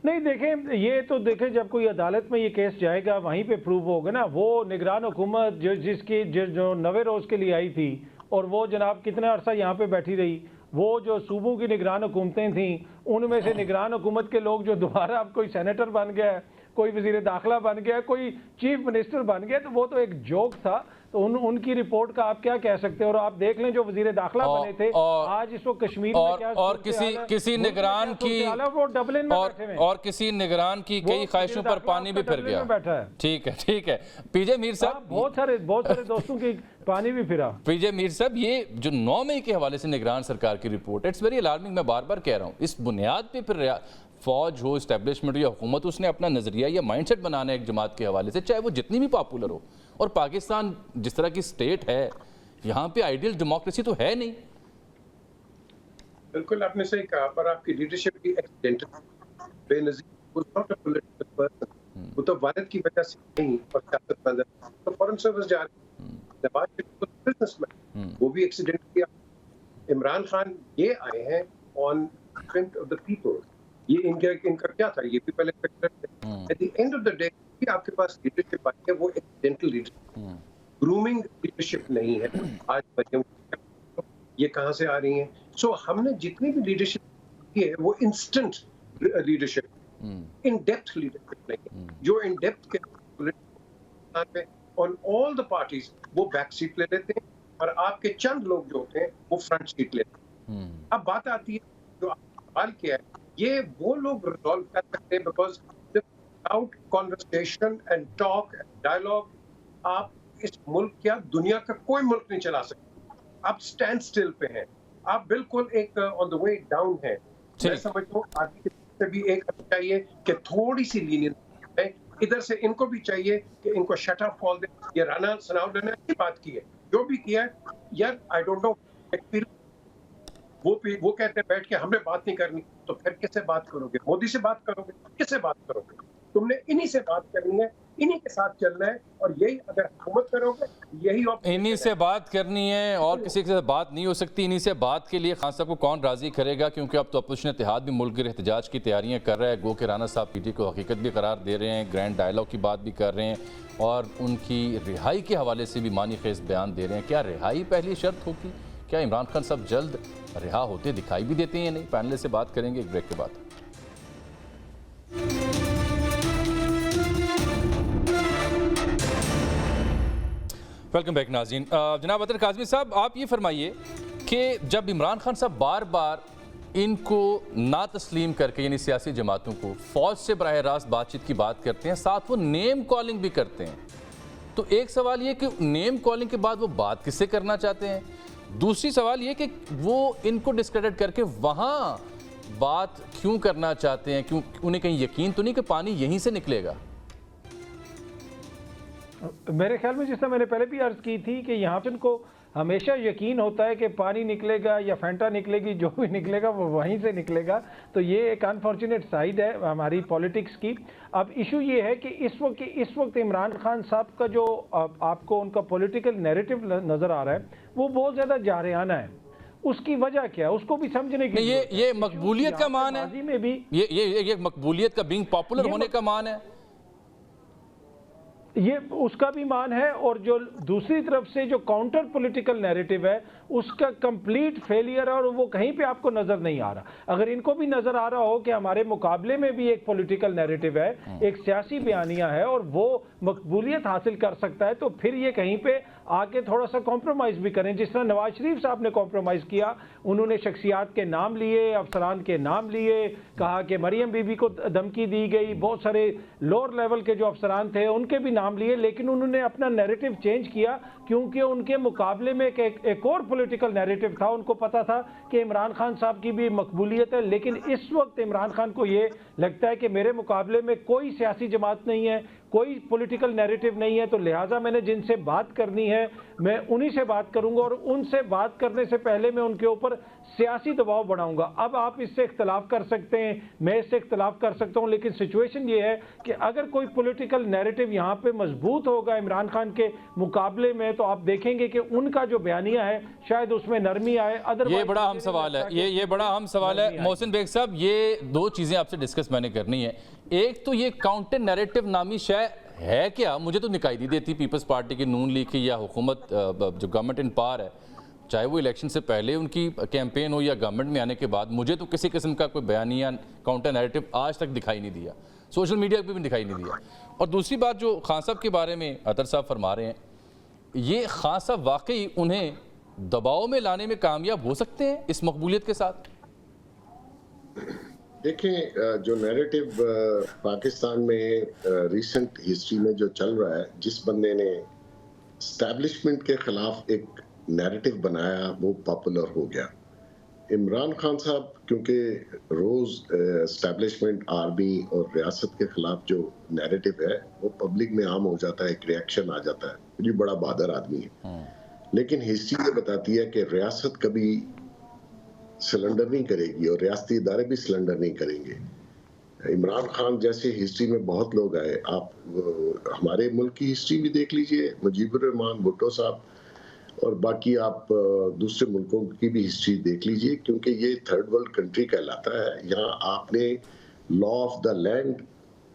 नहीं देखें, ये तो देखें जब कोई अदालत में ये केस जाएगा वहीं पे प्रूव होगा ना। वो निगरान हुकूमत जिसकी जो 90 रोज़ के लिए आई थी और वो जनाब कितना अरसा यहाँ पे बैठी रही, वो जो सूबों की निगरान हुकूमतें थीं उनमें से निगरान हुकूमत के लोग जो दोबारा अब कोई सेनेटर बन गया, कोई वजीर दाखिला बन गया, कोई चीफ मिनिस्टर बन गया, तो वो तो एक जोक था। तो उनकी रिपोर्ट का आप क्या कह सकते हैं? और आप देख लें जो वजीर दाखिला बने थे आज इस वक्त कश्मीर में क्या और किसी निगरान की वो डबलिन में बैठे हुए हैं। और किसी निगरान की कई ख्वाहिशों पर पानी भी फिर गया। बैठा है। ठीक है पीजे मीर साहब, बहुत सारे दोस्तों की पानी भी फिरा। पीजे मीर साहब, ये जो 9 मई के हवाले से निगरान सरकार की रिपोर्ट, इट्स वेरी अलार्मिंग। मैं बार बार कह रहा हूँ, इस बुनियाद पे फिर फौज हो, इस्टेब्लिशमेंट हो या हुकूमत, उसने अपना नजरिया या माइंडसेट बनाना है एक जमात के हवाले से, चाहे वो जितनी भी पॉपुलर हो। और पाकिस्तान जिस तरह की स्टेट है, यहाँ पे आइडियल डेमोक्रेसी तो है नहीं। बिल्कुल आपने सही कहा, पर आपकी लीडरशिप की एक्सीडेंटल बेनजीर वो तो वालिद की वजह से नहीं, और सियासतमंद तो फॉरेन सर्विस जा रही है, नवाज शरीफ तो बिजनेसमैन, वो भी एक्सीडेंट किया। इमरान खान ये आए हैं on strength of the people, ये इनका क्या था, ये भी पहले at the end of the day आपके पास लीडरशिप आई है, वो एक्सीडेंटल लीडरशिप, ग्रूमिंग लीडरशिप नहीं है। आज बच्चों ये कहाँ से आ रही हैं? सो हमने जितनी भी लीडरशिप की है वो instant leadership, in depth leadership नहीं, जो इन डेप्थ के ऑन ऑल द पार्टीज वो बैक सीट ले लेते हैं और आपके चंद लोग जो होते हैं वो फ्रंट सीट लेते हैं। अब बात आती है जो आपने सवाल किया है, ये वो लोग रिजॉल्व कर सकते हैं, because without conversation and talk and dialogue आप इस मुल्क क्या दुनिया का कोई मुल्क नहीं चला सकते। आप स्टैंड स्टिल पे हैं, आप बिल्कुल एक ऑन द वे डाउन है। मैं समझता हूँ आगे की तरफ से भी एक चाहिए कि थोड़ी सी लीनियंस है, इधर से इनको भी चाहिए कि इनको शट अप कॉल दे। ये राना सनाउल्लाह ने अच्छी बात की है, जो भी किया है यार, आई डोंट नो, वो कहते हैं बैठ के हमने बात नहीं करनी, तो फिर किससे बात करोगे? मोदी से बात करोगे? किससे बात करोगे? तुमने इन्हीं से बात करनी है, इन्हीं के साथ चलना है, और यही अगर हुकूमत करोगे यही इन्हीं से बात करनी है और किसी के साथ बात नहीं हो सकती। इन्हीं से बात के लिए खान साहब को कौन राजी करेगा, क्योंकि अब तो अपोजिशन इत्तेहाद भी मुल्क के एहतजाज की तैयारियां कर रहा है। गो के राना साहब पीटी को हकीकत भी करार दे रहे हैं, ग्रैंड डायलॉग की बात भी कर रहे हैं और उनकी रिहाई के हवाले से भी मानी खेज बयान दे रहे हैं। क्या रिहाई पहली शर्त होगी? क्या इमरान खान साहब जल्द रिहा होते दिखाई भी देते हैं या नहीं? पैनल से बात करेंगे एक ब्रेक के बाद। वेलकम बैक नाज़रीन। जनाब अतर काज़मी साहब, आप ये फरमाइए कि जब इमरान खान साहब बार बार इनको ना तस्लीम करके, यानी सियासी जमातों को, फ़ौज से बराह रास्त बातचीत की बात करते हैं, साथ वो नेम कॉलिंग भी करते हैं, तो एक सवाल ये कि नेम कॉलिंग के बाद वो बात किससे करना चाहते हैं? दूसरी सवाल ये कि वो इनको डिस्क्रेडिट करके वहाँ बात क्यों करना चाहते हैं? क्यों उन्हें कहीं यकीन तो नहीं कि पानी यहीं से निकलेगा? मेरे ख्याल में जिस तरह मैंने पहले भी अर्ज की थी कि यहाँ पे इनको हमेशा यकीन होता है कि पानी निकलेगा या फैंटा निकलेगी, जो भी निकलेगा वो वहीं से निकलेगा। तो ये एक अनफॉर्चुनेट साइड है हमारी पॉलिटिक्स की। अब इशू ये है कि इस वक्त इमरान खान साहब का जो आपको उनका पॉलिटिकल नैरेटिव नज़र आ रहा है वो बहुत ज़्यादा जारियाना है। उसकी वजह क्या है उसको भी समझने की ये मकबूलियत का मान है, में भी ये मकबूलियत का, बीइंग पॉपुलर होने का मान है, ये उसका भी मान है। और जो दूसरी तरफ से जो काउंटर पॉलिटिकल नैरेटिव है उसका कंप्लीट फेलियर है और वो कहीं पे आपको नजर नहीं आ रहा। अगर इनको भी नजर आ रहा हो कि हमारे मुकाबले में भी एक पॉलिटिकल नैरेटिव है, एक सियासी बयानिया है और वो मकबूलियत हासिल कर सकता है, तो फिर ये कहीं पे आके थोड़ा सा कॉम्प्रोमाइज़ भी करें। जिस तरह नवाज शरीफ साहब ने कॉम्प्रोमाइज़ किया, उन्होंने शख्सियात के नाम लिए, अफसरान के नाम लिए, कहा कि मरियम बीबी को धमकी दी गई, बहुत सारे लोअर लेवल के जो अफसरान थे उनके भी नाम लिए, लेकिन उन्होंने अपना नैरेटिव चेंज किया क्योंकि उनके मुकाबले में एक और पॉलिटिकल नैरेटिव था। उनको पता था कि इमरान खान साहब की भी मकबूलियत है, लेकिन इस वक्त इमरान खान को ये लगता है कि मेरे मुकाबले में कोई सियासी जमात नहीं है, कोई पॉलिटिकल नैरेटिव नहीं है, तो लिहाजा मैंने जिनसे बात करनी है मैं उन्हीं से बात करूंगा और उनसे बात करने से पहले मैं उनके ऊपर सियासी दबाव बढ़ाऊंगा। अब आप इससे इख्तलाफ कर सकते हैं, मैं इससे इख्तलाफ कर सकता हूं, लेकिन सिचुएशन ये है कि अगर कोई पॉलिटिकल नैरेटिव यहाँ पे मजबूत होगा इमरान खान के मुकाबले में, तो आप देखेंगे कि उनका जो बयानिया है शायद उसमें नरमी आए। ये बड़ा अहम सवाल है, ये बड़ा अहम सवाल है मोहसिन बेग साहब। ये दो चीज़ें आपसे डिस्कस मैंने करनी है। एक तो ये काउंटर नैरेटिव नामी शय है क्या? मुझे तो दिखाई नहीं देती पीपल्स पार्टी की, नून लीग की या हुकूमत जो गवर्नमेंट इन पावर है, चाहे वो इलेक्शन से पहले उनकी कैंपेन हो या गवर्नमेंट में आने के बाद, मुझे तो किसी किस्म का कोई बयानिया काउंटर नैरेटिव आज तक दिखाई नहीं दिया, सोशल मीडिया पे भी दिखाई नहीं दिया। और दूसरी बात जो खान साहब के बारे में अतर साहब फरमा रहे हैं ये खान साहब वाकई उन्हें दबाव में लाने में कामयाब हो सकते हैं इस मकबूलियत के साथ? देखें, जो नैरेटिव पाकिस्तान में रिसेंट हिस्ट्री में जो चल रहा है, जिस बंदे ने एस्टैब्लिशमेंट के खिलाफ एक नैरेटिव बनाया वो पॉपुलर हो गया। इमरान खान साहब क्योंकि रोज एस्टैब्लिशमेंट, आर्मी और रियासत के खिलाफ जो नैरेटिव है वो पब्लिक में आम हो जाता है, एक रिएक्शन आ जाता है। ये बड़ा बहादुर आदमी है, लेकिन हिस्ट्री ये बताती है कि रियासत कभी सिलेंडर नहीं करेगी और रियासती इदारे भी सिलेंडर नहीं करेंगे। इमरान खान जैसे हिस्ट्री में बहुत लोग आए, आप हमारे मुल्क की हिस्ट्री भी देख लीजिए, मुजीबुर रहमान, भुट्टो साहब, और बाकी आप दूसरे मुल्कों की भी हिस्ट्री देख लीजिए, क्योंकि ये थर्ड वर्ल्ड कंट्री कहलाता है। यहाँ आपने लॉ ऑफ द लैंड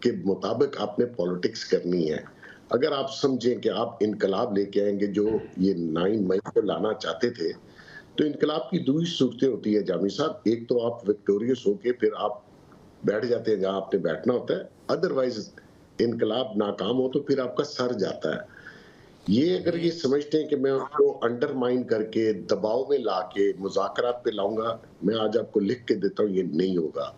के मुताबिक आपने पॉलिटिक्स करनी है। अगर आप समझें कि आप इनकलाब लेके आएंगे जो ये 9 मई को लाना चाहते थे, तो इनकलाब की दूसरी सूरतें होती है जामी साहब। एक तो आप विक्टोरियस होके फिर आप बैठ जाते हैं जहां आपने बैठना होता है, अदरवाइज इनकलाब नाकाम हो तो फिर आपका सर जाता है। ये अगर ये समझते हैं कि मैं उनको अंडरमाइन करके दबाव में लाके मुज़ाकरात पे लाऊंगा, मैं आज आपको लिख के देता हूँ ये नहीं होगा।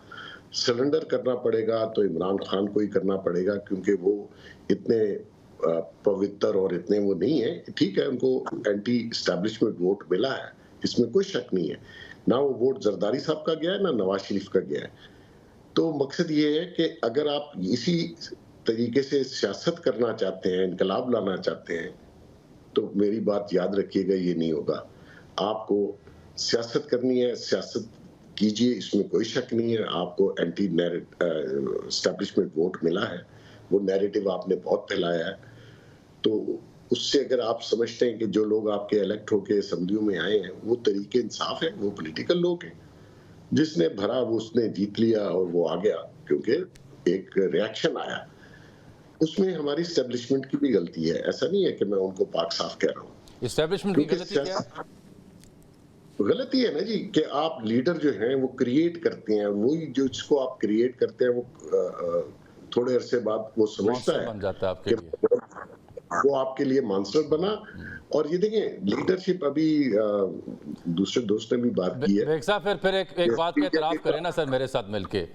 सरेंडर करना पड़ेगा तो इमरान खान को ही करना पड़ेगा, क्योंकि वो इतने पवित्र और इतने वो नहीं है। ठीक है, उनको एंटी एस्टैब्लिशमेंट वोट मिला है, इसमें कोई शक नहीं है। ना वो वोट जरदारी साहब का गया है ना नवाज शरीफ का गया है। तो मकसद ये है कि अगर आप इसी तरीके से सियासत करना चाहते हैं, इनकलाब लाना चाहते हैं, तो मेरी बात याद रखिएगा, ये नहीं होगा। आपको सियासत करनी है, सियासत कीजिए, इसमें कोई शक नहीं है। आपको एंटी एस्टैब्लिशमेंट वोट मिला है, वो नैरेटिव आपने बहुत फैलाया है। तो उससे अगर आप समझते हैं कि जो लोग आपके इलेक्ट होके असम्बलियों में आए हैं वो तरीके इंसाफ है, वो पॉलिटिकल लोग हैं, जिसने भरा वो उसने जीत लिया और वो आ गया, क्योंकि एक रिएक्शन आया। उसमें हमारी एस्टैब्लिशमेंट की भी गलती है, ऐसा नहीं है कि मैं उनको पाक साफ कह रहा हूँ। एस्टैब्लिशमेंट की गलती क्या है? गलती है ना जी कि आप लीडर जो हैं वो क्रिएट करते हैं, वही जो जिसको आप क्रिएट करते हैं वो थोड़े अरसे बाद वो समझता है बन जाता है आपके लिए, वो आपके लिए मॉन्स्टर बना। और ये देखें, लीडरशिप अभी दूसरे दोस्त ने भी बात की है। साहब फिर एक बात का इतराफ करें ना सर मेरे साथ मिलके।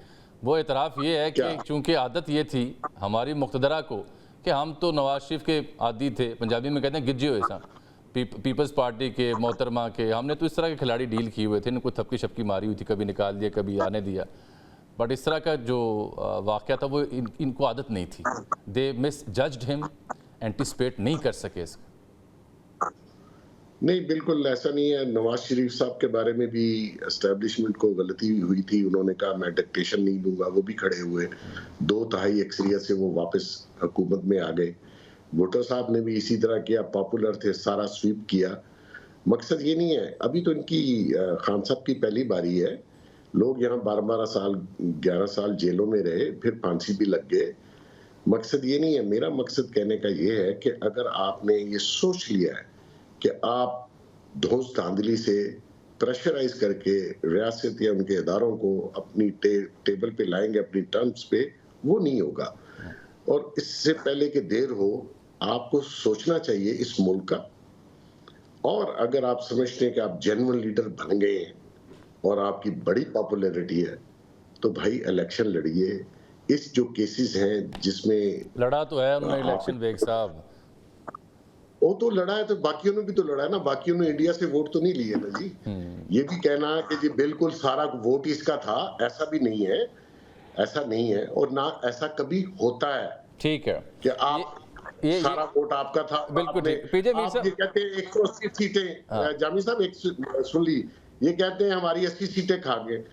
वो इतराफ ये है कि चूंकि आदत ये थी हमारी मुक़्तदरा को कि हम तो नवाज शरीफ के आदी थे, पंजाबी में कहते हैं गिज्जे हुए सा, पीपल्स पार्टी के, मोहतरमा के, हमने तो इस तरह के खिलाड़ी डील किए हुए थे, इनको थपकी छपकी मारी हुई थी, कभी निकाल दिया कभी आने दिया। बट इस तरह का जो वाक़या था वो इनको आदत नहीं थी। They miss judged him, anticipate नहीं कर सके इसको। नहीं, बिल्कुल ऐसा नहीं है। नवाज शरीफ साहब के बारे में भी एस्टैब्लिशमेंट को गलती हुई थी, उन्होंने कहा मैं डिक्टेशन नहीं दूंगा, वो भी खड़े हुए 2/3 अक्सरियत से वो वापस हुकूमत में आ गए। भुट्टो साहब ने भी इसी तरह किया, पॉपुलर थे, सारा स्वीप किया। मकसद ये नहीं है, अभी तो इनकी खान साहब की पहली बारी है। लोग यहाँ 12-12 साल 11 साल जेलों में रहे, फिर फांसी भी लग गए। मकसद ये नहीं है। मेरा मकसद कहने का ये है कि अगर आपने ये सोच लिया है कि आप धौंस धांधली से प्रेशराइज करके रियासत या उनके इदारों को अपनी टेबल पे लाएंगे, अपनी टर्म्स पे, वो नहीं होगा। और इससे पहले कि देर हो, आपको सोचना चाहिए इस मुल्क का। और अगर आप समझते हैं कि आप जेन्युइन लीडर बन गए हैं और आपकी बड़ी पॉपुलैरिटी है, तो भाई इलेक्शन लड़िए। इस जो केसेस हैं जिसमें लड़ा तो है उन्होंने इलेक्शन, बेग साहब वो तो लड़ा है, तो बाकियों ने भी तो लड़ा है ना। बाकियों ने इंडिया से वोट तो नहीं लिए ना जी। ये भी कहना है कि जी बिल्कुल सारा वोट इसका था, ऐसा भी नहीं है, ऐसा नहीं है, और ना ऐसा कभी होता है। ठीक है कि आप सारा वोट आपका था। बिल्कुल ठीक। पीजे मीर साहब ये कहते हैं 180 सीटें, जामी साहब एक सुन ली, ये कहते हैं हमारी 80 सीटें खा गए।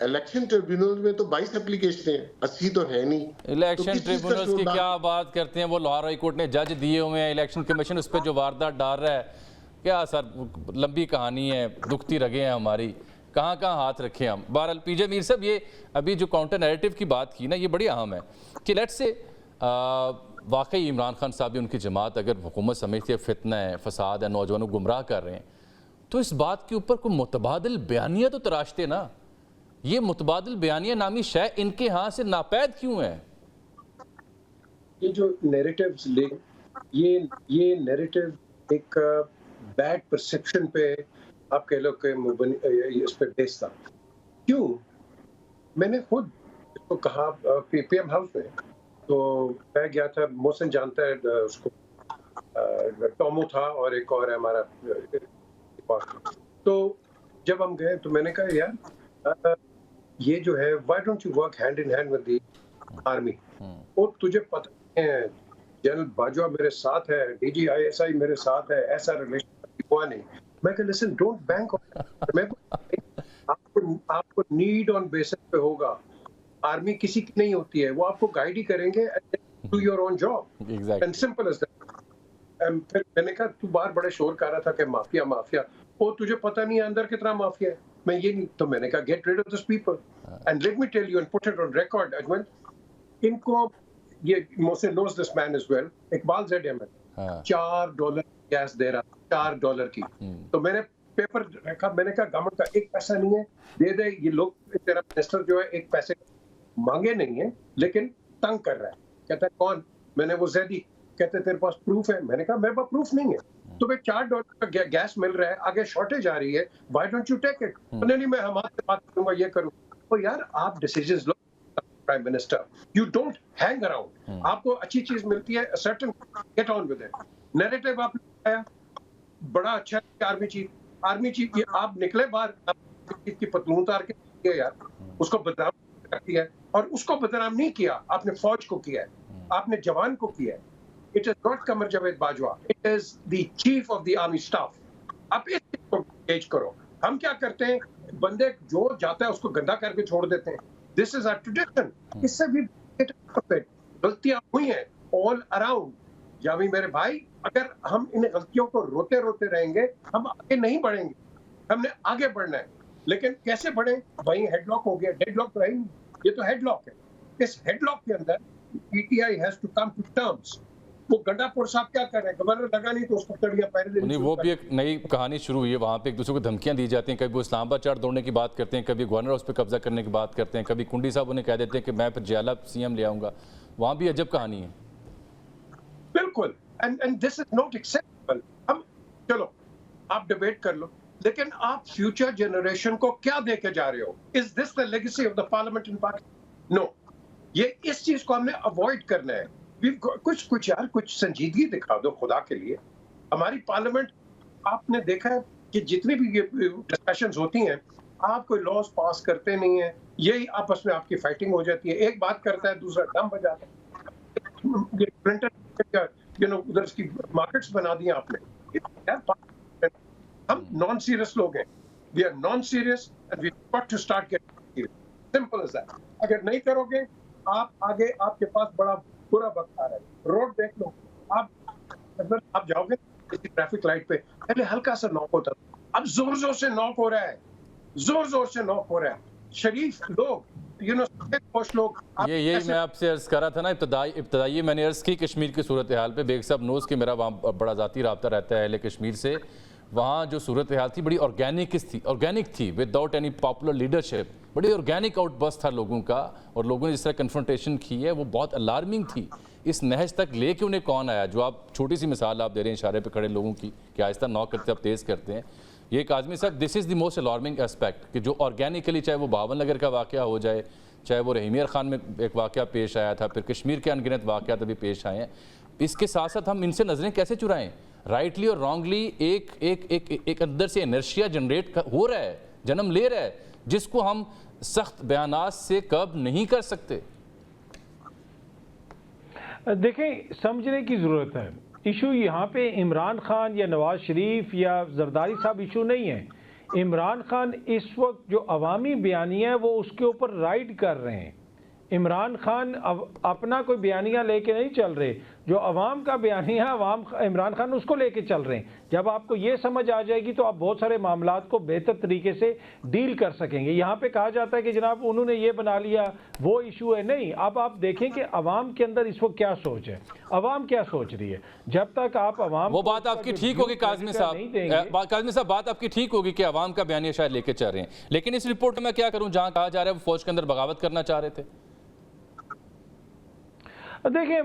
इलेक्शन ट्रिब्यूनल में तो 22 एप्लीकेशन है, 80 तो है नहीं। इलेक्शन ट्रिब्यूनल्स की क्या बात करते हैं, वो लाहौर हाई कोर्ट ने जज दिए हुए हैं, इलेक्शन कमीशन उस पर जो वारदात डाल रहा है, क्या सर लंबी कहानी है, दुखती रगे हैं हमारी, कहाँ कहाँ हाथ रखे हम। बहरहाल पीजे मीर साहब, ये अभी जो काउंटर नैरेटिव की बात की ना, ये बड़ी अहम है कि लेट्स से वाकई इमरान खान साहब उनकी जमात अगर हुकूमत समझती है फितना है, फसाद है, नौजवानों को गुमराह कर रहे हैं, तो इस बात के ऊपर कोई मुतबादिल बयानिया तो तराशते ना। ये मुतबादिल बयानिया नामी शय इनके यहाँ से नापैद क्यों है? ये जो नैरेटिव्स ये नैरेटिव एक बैड परसेप्शन पे आप कह लो कि इस पे बेस था। क्यों? मैंने खुद इसको कहा पीएम हाउस में, तो मैं गया था, मोहसिन जानता है उसको, टोमो था और एक और है हमारा। तो जब हम गए तो मैंने कहा यार ये जो है, why don't you work hand in hand with the army. और तुझे पता है जनरल बाजवा मेरे साथ है, डीजी आईएसआई मेरे साथ है, ऐसा रिलेशन हुआ नहीं। मैं कहा लिसन, डोंट बैंक मैं आपको नीड ऑन बेसिस पे होगा। आर्मी किसी की नहीं होती है, वो आपको गाइड ही करेंगे, do your own job and simple as that. फिर मैंने कहा तू बाहर बड़े शोर कर रहा था कि माफिया माफिया, वो तुझे पता नहीं है अंदर कितना माफिया है। मैं ये नहीं, तो मैंने कहा get rid of this people and let me tell you and put it on record Ajmal, इनको ये Mohsin knows this man as well, Iqbal Z Ahmed $4 gas दे रहा, $4 की। तो मैंने पेपर रखा, मैंने कहा गवर्नमेंट का एक पैसा नहीं है, दे दे। ये लोग, तेरा मिनिस्टर जो है एक पैसे मांगे नहीं है लेकिन तंग कर रहा है। कहता है कौन? मैंने वो ज़ैदी। कहते तेरे पास प्रूफ है? मैंने कहा मेरे पास प्रूफ नहीं है। तो भाई $4 का गैस मिल रहा है, आगे शॉर्टेज आ रही है, why don't you take it? नहीं मैं हमारे से बात करूंगा, ये करूँ। तो यार आप decisions low prime minister, you don't hang around. आपको अच्छी चीज मिलती है, certain get on with it. Narrative आपने आया बड़ा अच्छा है, आर्मी चीफ ये आप निकले बाहर, की पतलून उतार के यार उसको बदनाम किया है, और उसको बदनाम नहीं किया आपने, फौज को किया है, आपने जवान को किया है। It is not Qamar Javed Bajwa, it is the chief of the army staff. आप इस चीज को एंगेज करो। हम क्या करते हैं, बंदे जो जाता है उसको गंदा करके छोड़ देते हैं। This is our tradition. इससे भी गलतियां हुई हैं ऑल अराउंड। जामी मेरे भाई, अगर हम इन गलतियों को रोते रोते रहेंगे हम आगे नहीं बढ़ेंगे। हमने आगे बढ़ना है, लेकिन कैसे बढ़े? वहीं हेडलॉक हो गया, डेडलॉक तो है ही, ये तो हेडलॉक है। इस हेडलॉक के अंदर PTI has to come to terms. वो गंडापुर साहब क्या कर रहे हैं, गवर्नर लगा नहीं तो उसको तड़िया पहले नहीं, वो भी एक नई कहानी शुरू हुई है। वहाँ पे एक दूसरे को धमकियां दी जाती हैं, कभी वो इस्लामाबाद चार दौड़ने की बात करते हैं, कभी गवर्नर हाउस पे कब्जा करने की बात करते हैं, कभी कुंडी साहब उन्हें कह देते हैं कि मैं फिर जियाला सीएम ले आऊंगा। वहाँ भी अजब कहानी है। बिल्कुल, and this is not acceptable. हम चलो आप डिबेट कर लो, लेकिन आप फ्यूचर जनरेशन को क्या देके जा रहे हो? Is this the legacy of the parliament in Pakistan? No, ये इस चीज को हमने अवॉइड करना है। कुछ यार कुछ संजीदगी दिखा दो खुदा के लिए। हमारी पार्लियामेंट, आपने देखा है कि जितनी भी डिस्कशंस होती हैं, आप कोई लॉज पास करते नहीं है, यही आपस में आपकी फाइटिंग हो जाती है। एक बात करता है दूसरा दम बजाता है। उधर की मार्केट्स बना दी आपने। हम नॉन सीरियस लोग हैं, we are non serious and we got to start getting simple as that. अगर नहीं करोगे आप आगे, आपके पास बड़ा बुरा वक्त आ रहा है। रोड देख लो, आप जाओगे ट्रैफिक लाइट पे, पहले हल्का सा नॉक होता था, अब जोर जोर से नॉक हो रहा है, जोर जोर से नॉक हो रहा है। शरीफ लोग, लोग, यही मैं आपसे अर्ज कर रहा था ना, इब्तदाई मैंने अर्ज की कश्मीर की सूरत हाल पे। बेग साहब नोज कि मेरा वहाँ बड़ा ज़ाती रब्ता रहता है अहले कश्मीर से। वहाँ जो सूरत हाल थी बड़ी ऑर्गेनिक थी विदाउट एनी पॉपुलर लीडरशिप। बड़ी ऑर्गेनिक आउटबर्स्ट था लोगों का, और लोगों ने जिस तरह कन्फ्रंटेशन की है वो बहुत अलार्मिंग थी। इस नहज तक लेके उन्हें कौन आया? जो आप छोटी सी मिसाल आप दे रहे हैं इशारे पे खड़े लोगों की कि आहिस्ता नॉक करते आप तेज़ करते हैं। ये एक आदमी साहब, this is the most alarming aspect कि जो ऑर्गेनिकली, चाहे वो बावन नगर का वाक़या हो जाए, चाहे वो रहीमियर खान में एक वाक़या पेश आया था, फिर कश्मीर के अनगिनत वाक़यात अभी पेश आए हैं, इसके साथ साथ हम इनसे नज़रें कैसे चुराएं? राइटली और रॉन्गली एक एक एक एक अंदर से इनर्शिया जनरेट हो रहा है, जन्म ले रहा है, जिसको हम सख्त बयानात से कब नहीं कर सकते। देखें, समझने की ज़रूरत है। इशू यहाँ पे इमरान खान या नवाज शरीफ या जरदारी साहब इशू नहीं है। इमरान खान इस वक्त जो अवामी बयानिया है वो उसके ऊपर राइड कर रहे हैं। इमरान खान अपना कोई बयानिया लेके नहीं चल रहे, जो अवाम का बयानिया अवाम इमरान खान उसको लेके चल रहे हैं। जब आपको ये समझ आ जाएगी तो आप बहुत सारे मामलात को बेहतर तरीके से डील कर सकेंगे। यहाँ पे कहा जाता है कि जनाब उन्होंने ये बना लिया, वो इशू है। नहीं, अब आप देखें कि अवाम के अंदर इस वक्त क्या सोच है, अवाम क्या सोच रही है। जब तक आप अवाम, वो बात आपकी ठीक होगी काज़मी साहब, बात आपकी ठीक होगी कि अवाम का बयानिया शायद लेके चल रहे हैं, लेकिन इस रिपोर्ट में क्या करूँ जहाँ कहा जा रहा है वो फौज के अंदर बगावत करना चाह रहे थे। देखिए,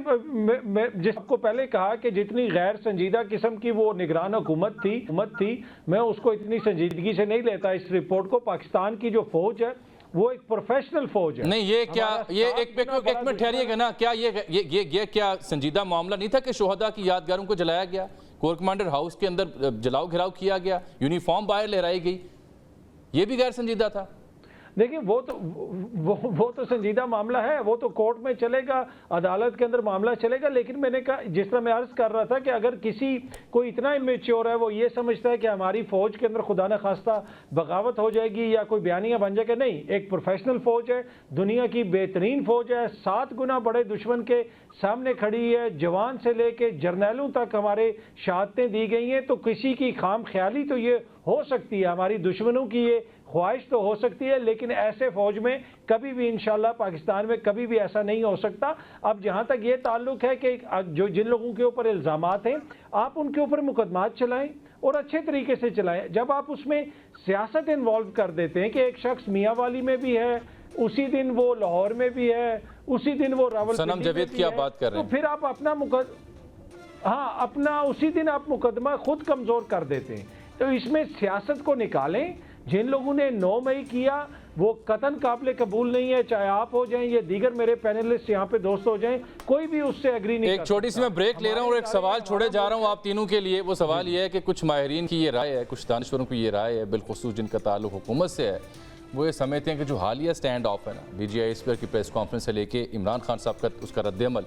जिसको पहले कहा कि जितनी गैर संजीदा किस्म की वो निगरान हुकूमत थी, मैं उसको इतनी संजीदगी से नहीं लेता इस रिपोर्ट को। पाकिस्तान की जो फौज है वो एक प्रोफेशनल फौज है। नहीं, ये क्या, ये एक मिनट ठहरिएगा ना, क्या ये क्या संजीदा मामला नहीं था कि शोहदा की यादगारों को जलाया गया, कोर कमांडर हाउस के अंदर जलाओ घिराव किया गया, यूनिफॉर्म बाहर लहराई गई, ये भी गैर संजीदा था? देखिए, वो तो संजीदा मामला है, वो तो कोर्ट में चलेगा, अदालत के अंदर मामला चलेगा। लेकिन मैंने कहा, जिस तरह मैं अर्ज कर रहा था कि अगर कोई इतना इमेच्योर है, वो ये समझता है कि हमारी फौज के अंदर खुदा न खास्ता बगावत हो जाएगी या कोई बयानियां बन जाएगा, नहीं, एक प्रोफेशनल फौज है, दुनिया की बेहतरीन फौज है, 7 गुना बड़े दुश्मन के सामने खड़ी है, जवान से लेके जर्नैलों तक हमारे शहादतें दी गई हैं। तो किसी की खाम ख्याली तो ये हो सकती है, हमारी दुश्मनों की ये ख्वाहिश तो हो सकती है, लेकिन ऐसे फौज में कभी भी इंशाल्लाह पाकिस्तान में कभी भी ऐसा नहीं हो सकता। अब जहां तक ये ताल्लुक है कि जो जिन लोगों के ऊपर इल्जामात हैं, आप उनके ऊपर मुकदमात चलाएं और अच्छे तरीके से चलाएं। जब आप उसमें सियासत इन्वॉल्व कर देते हैं कि एक शख्स मियांवाली में भी है, उसी दिन वो लाहौर में भी है, उसी दिन वो सनम जावेद की आप बात कर रहे हैं, तो फिर आप अपना उसी दिन आप मुकदमा खुद कमजोर कर देते हैं। तो इसमें सियासत को निकालें। जिन लोगों ने 9 मई किया वो कतन काबिल कबूल नहीं है, चाहे आप हो जाएं या दीगर मेरे पैनलिस्ट यहाँ पे दोस्त हो जाएं, कोई भी उससे एग्री नहीं। एक छोटी सी मैं ब्रेक ले रहा हूँ और एक सवाल छोड़े जा रहा हूँ आप तीनों के लिए। वो सवाल ये है कि कुछ माहिरीन की ये राय है, कुछ दानिश्वरों की ये राय है, बिलखुसूस जिनका ताल्लुक हुकूमत से है, वो ये समझते हैं कि जो हालिया स्टैंड ऑफ है ना, DGI स्पीकर की प्रेस कॉन्फ्रेंस से लेके इमरान खान साहब का उसका रद्द-ए-अमल,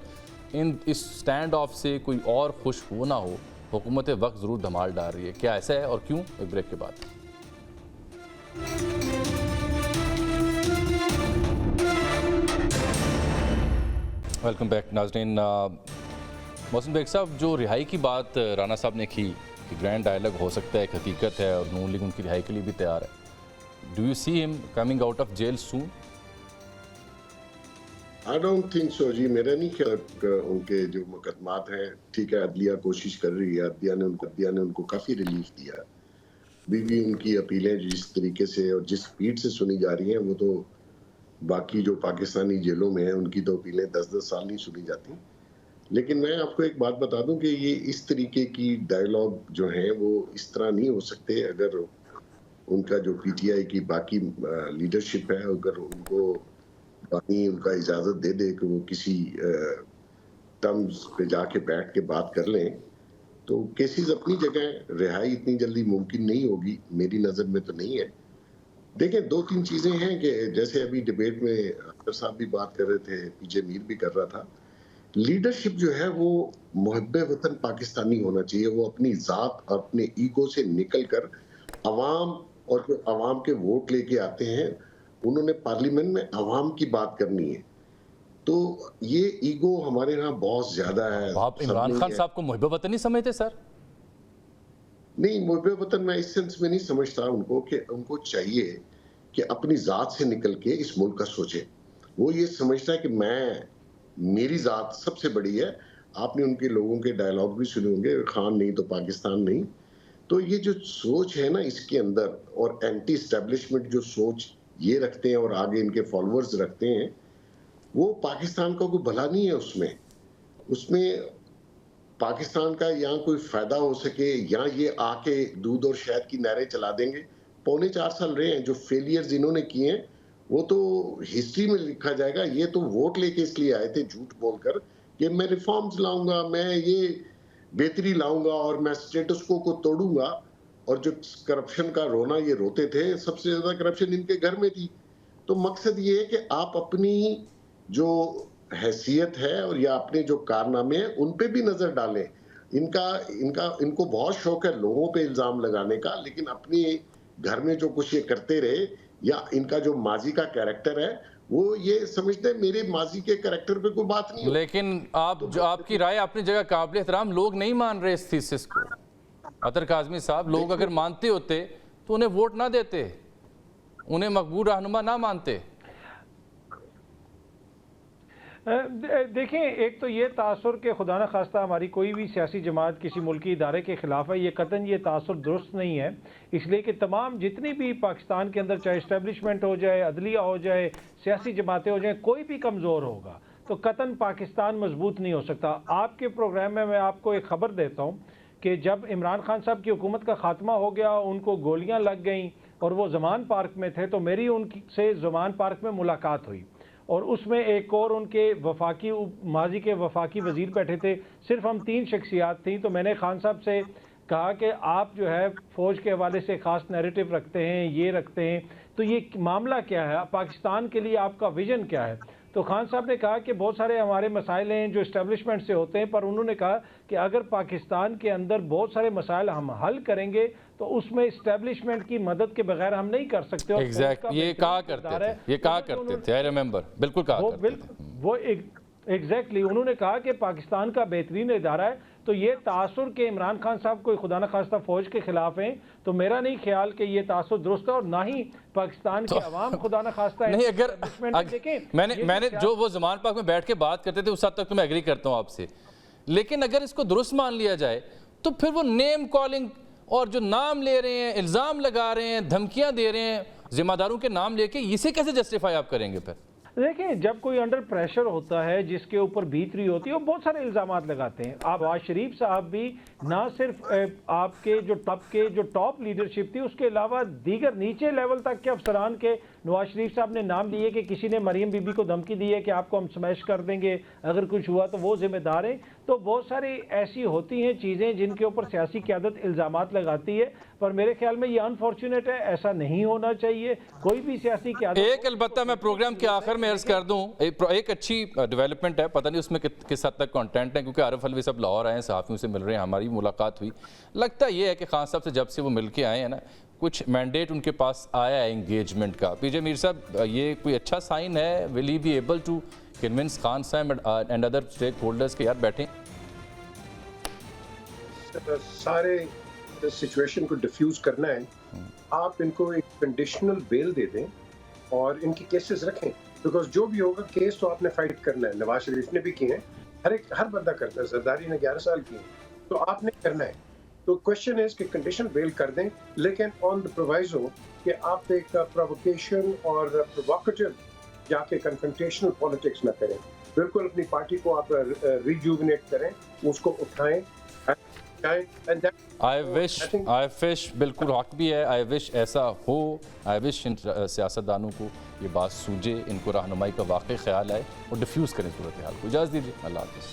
इस स्टैंड ऑफ से कोई और खुश हो ना हो, हुकूमत वक्त ज़रूर धमाल डाल रही है। क्या ऐसा है और क्यों? एक ब्रेक के बाद। वेलकम बैक नाज़रीन। मौसम बेग साहब, जो रिहाई की बात राना साहब ने की कि ग्रैंड डायलॉग हो सकता है, एक हकीकत है और नून लीग उनकी रिहाई के लिए भी तैयार है। Do you see him coming out of jail soon? I don't think so जी। मेरा नहीं ख्याल उनके जो मुकदमात हैं, ठीक है, अदलिया कोशिश कर रही है, अदलिया ने उनको काफ़ी रिलीफ दिया। भी उनकी अपीलें जिस तरीके से और जिस स्पीड से सुनी जा रही हैं, वो तो बाकी जो पाकिस्तानी जेलों में है उनकी तो अपीलें 10-10 साल नहीं सुनी जाती। लेकिन मैं आपको एक बात बता दूं कि ये इस तरीके की डायलॉग जो है वो इस तरह नहीं हो सकते अगर उनका जो PTI की बाकी लीडरशिप है, अगर उनको बानी उनका इजाज़त दे दे कि वो किसी टर्म्स पे जाके बैठ के बात कर लें, तो केसेस अपनी जगह, रिहाई इतनी जल्दी मुमकिन नहीं होगी, मेरी नज़र में तो नहीं है। देखें, 2-3 चीज़ें हैं कि जैसे अभी डिबेट में अख्तर साहब भी बात कर रहे थे, PJ मीर भी कर रहा था, लीडरशिप जो है वो मुहब्बे वतन पाकिस्तानी होना चाहिए। वो अपनी ज़ात और अपने ईगो से निकल कर अवाम और जो अवाम के वोट लेके आते हैं, उन्होंने पार्लियामेंट में अवाम की बात करनी है। तो ये ईगो हमारे यहाँ बहुत ज्यादा है। आप इमरान खान साहब को मुहब्बे वतन नहीं समझते सर? नहीं, मुहब्बे वतन मैं इस सेंस में नहीं समझता उनको कि उनको चाहिए कि अपनी जात से निकल के इस मुल्क का सोचे। वो ये समझता है कि मेरी जात सबसे बड़ी है। आपने उनके लोगों के डायलॉग भी सुने होंगे, खान नहीं तो पाकिस्तान नहीं। तो ये जो सोच है ना इसके अंदर, और एंटी एस्टेब्लिशमेंट जो सोच ये रखते हैं और आगे इनके फॉलोअर्स रखते हैं, वो पाकिस्तान का कोई भला नहीं है। उसमें पाकिस्तान का यहाँ कोई फायदा हो सके, या ये आके दूध और शहद की नहरें चला देंगे। 4.25 साल रहे हैं, जो फेलियर्स इन्होंने किए हैं वो तो हिस्ट्री में लिखा जाएगा। ये तो वोट लेके इसलिए आए थे झूठ बोलकर कि मैं रिफॉर्म्स लाऊंगा, मैं ये बेहतरी लाऊंगा और मैं स्टेटस को तोड़ूंगा। और जो करप्शन का रोना ये रोते थे, सबसे ज्यादा करप्शन इनके घर में थी। तो मकसद ये है कि आप अपनी जो हैसियत है और या अपने जो कारनामे हैं उन पे भी नजर डालें। इनको बहुत शौक है लोगों पे इल्जाम लगाने का, लेकिन अपने घर में जो कुछ ये करते रहे, या इनका जो माजी का कैरेक्टर है, वो ये समझते हैं मेरे माजी के कैरेक्टर पे कोई बात नहीं। लेकिन आपकी राय अपनी जगह काबिल एहतराम, लोग नहीं मान रहे इस थीसिस को। अतर काज़मी साहब, लोग अगर मानते होते तो उन्हें वोट ना देते, उन्हें मकबूल रहनुमा ना मानते। देखें, एक तो ये तासुर के खुदा न खास्ता हमारी कोई भी सियासी जमात किसी मुल्की इदारे के खिलाफ है, ये कतन ये तासुर दुरुस्त नहीं है। इसलिए कि तमाम जितनी भी पाकिस्तान के अंदर, चाहे इस्टेब्लिशमेंट हो जाए, अदलिया हो जाए, सियासी जमातें हो जाए, कोई भी कमज़ोर होगा तो कतन पाकिस्तान मजबूत नहीं हो सकता। आपके प्रोग्राम में मैं आपको एक खबर देता हूँ कि जब इमरान खान साहब की हुकूमत का खात्मा हो गया, उनको गोलियां लग गईं और वो जमान पार्क में थे, तो मेरी उनसे जमान पार्क में मुलाकात हुई और उसमें एक और उनके वफाकी माजी के वफाकी वजीर बैठे थे। सिर्फ हम 3 शख्सियात थी। तो मैंने खान साहब से कहा कि आप जो है फ़ौज के हवाले से ख़ास नैरेटिव रखते हैं, ये रखते हैं, तो ये मामला क्या है, पाकिस्तान के लिए आपका विज़न क्या है? तो खान साहब ने कहा कि बहुत सारे हमारे मसाइल हैं जो इस्टेब्लिशमेंट से होते हैं, पर उन्होंने कहा कि अगर पाकिस्तान के अंदर बहुत सारे मसाइल हम हल करेंगे तो उसमें इस्टेब्लिशमेंट की मदद के बगैर हम नहीं कर सकते। और एग्जैक्ट ये कहा करते थे, ये कहा करते थे, आई रिमेंबर, बिल्कुल कहा करते थे। वो एग्जैक्टली उन्होंने कहा कि पाकिस्तान का बेहतरीन इदारा है। तो ये तासुर के इमरान खान साहब कोई खुदा न खास्ता फौज के खिलाफ हैं, तो मेरा नहीं ख्याल कि ये तासुर दुरुस्त है, और ना ही पाकिस्तान की आवाम खुदा न खास्ता नहीं। अगर देखें, मैंने जो वो जमान पार्क में बैठ के बात करते थे उस हद तक तो मैं एग्री करता हूँ आपसे, लेकिन अगर इसको दुरुस्त मान लिया जाए तो फिर वो नेम कॉलिंग और जो नाम ले रहे हैं, इल्ज़ाम लगा रहे हैं, धमकियां दे रहे हैं जिम्मेदारों के नाम लेके, इसे कैसे जस्टिफाई आप करेंगे? फिर देखिए, जब कोई अंडर प्रेशर होता है, जिसके ऊपर बीतरी होती है, वो बहुत सारे इल्ज़ामात लगाते हैं। आप नवाज शरीफ साहब भी ना सिर्फ आपके जो टॉप लीडरशिप थी, उसके अलावा दीगर नीचे लेवल तक के अफसरान के नवाज शरीफ साहब ने नाम लिए कि किसी ने मरीम बीबी को धमकी दी है कि आपको हम स्मैश कर देंगे अगर कुछ हुआ तो वो जिम्मेदार हैं। तो बहुत सारी ऐसी होती हैं चीज़ें जिनके ऊपर सियासी क़यादत इल्ज़ामात लगाती है, पर मेरे ख्याल में ये अनफॉर्चुनेट है, ऐसा नहीं होना चाहिए। कोई भी सियासी क़यादत एक अलबत्ता मैं प्रोग्राम के आखिर में अर्ज कर दूं, एक अच्छी डेवलपमेंट है, पता नहीं उसमें किस हद तक कंटेंट है, क्योंकि आरिफ अलवी सब लाहौर आए हैं, सहाफ़ियों से मिल रहे हैं, हमारी मुलाकात हुई। लगता ये है कि खान साहब से जब से वो मिल के आए हैं ना, कुछ मैंडेट उनके पास आया है एंगेजमेंट का। पीजे मीर साहब, ये कोई अच्छा साइन है? Will he be able to convince Khan साहब एंड अदर स्टेक होल्डर्स के यार बैठें? सारे सिचुएशन को डिफ्यूज करना है, आप इनको एक कंडीशनल बेल दे दें और इनकी केसेस रखें, बिकॉज जो भी होगा केस तो आपने फाइट करना है। नवाज शरीफ ने भी किए हैं, हर बंदा करता है, जरदारी ने 11 साल किए, तो आपने करना है। तो क्वेश्चन है कि कंडीशन बेल कर दें, लेकिन ऑन द प्रोवाइजो कि आप एक प्रोवोकेशन और प्रोवोकेटिव जाके कन्फ्रंटेशनल पॉलिटिक्स ना करें। बिल्कुल अपनी पार्टी को आप रिजुविनेट करें, उसको उठाएं। आई विश बिल्कुल हक भी है, आई विश ऐसा हो, आई विश इन सियासतदानों को ये बात सूझे, इनको रहनुमाई का वाकई ख्याल आए और डिफ्यूज़ करें सूरत हाल को। इजाज़त दीजिए, अल्लाह हाफ़िज़।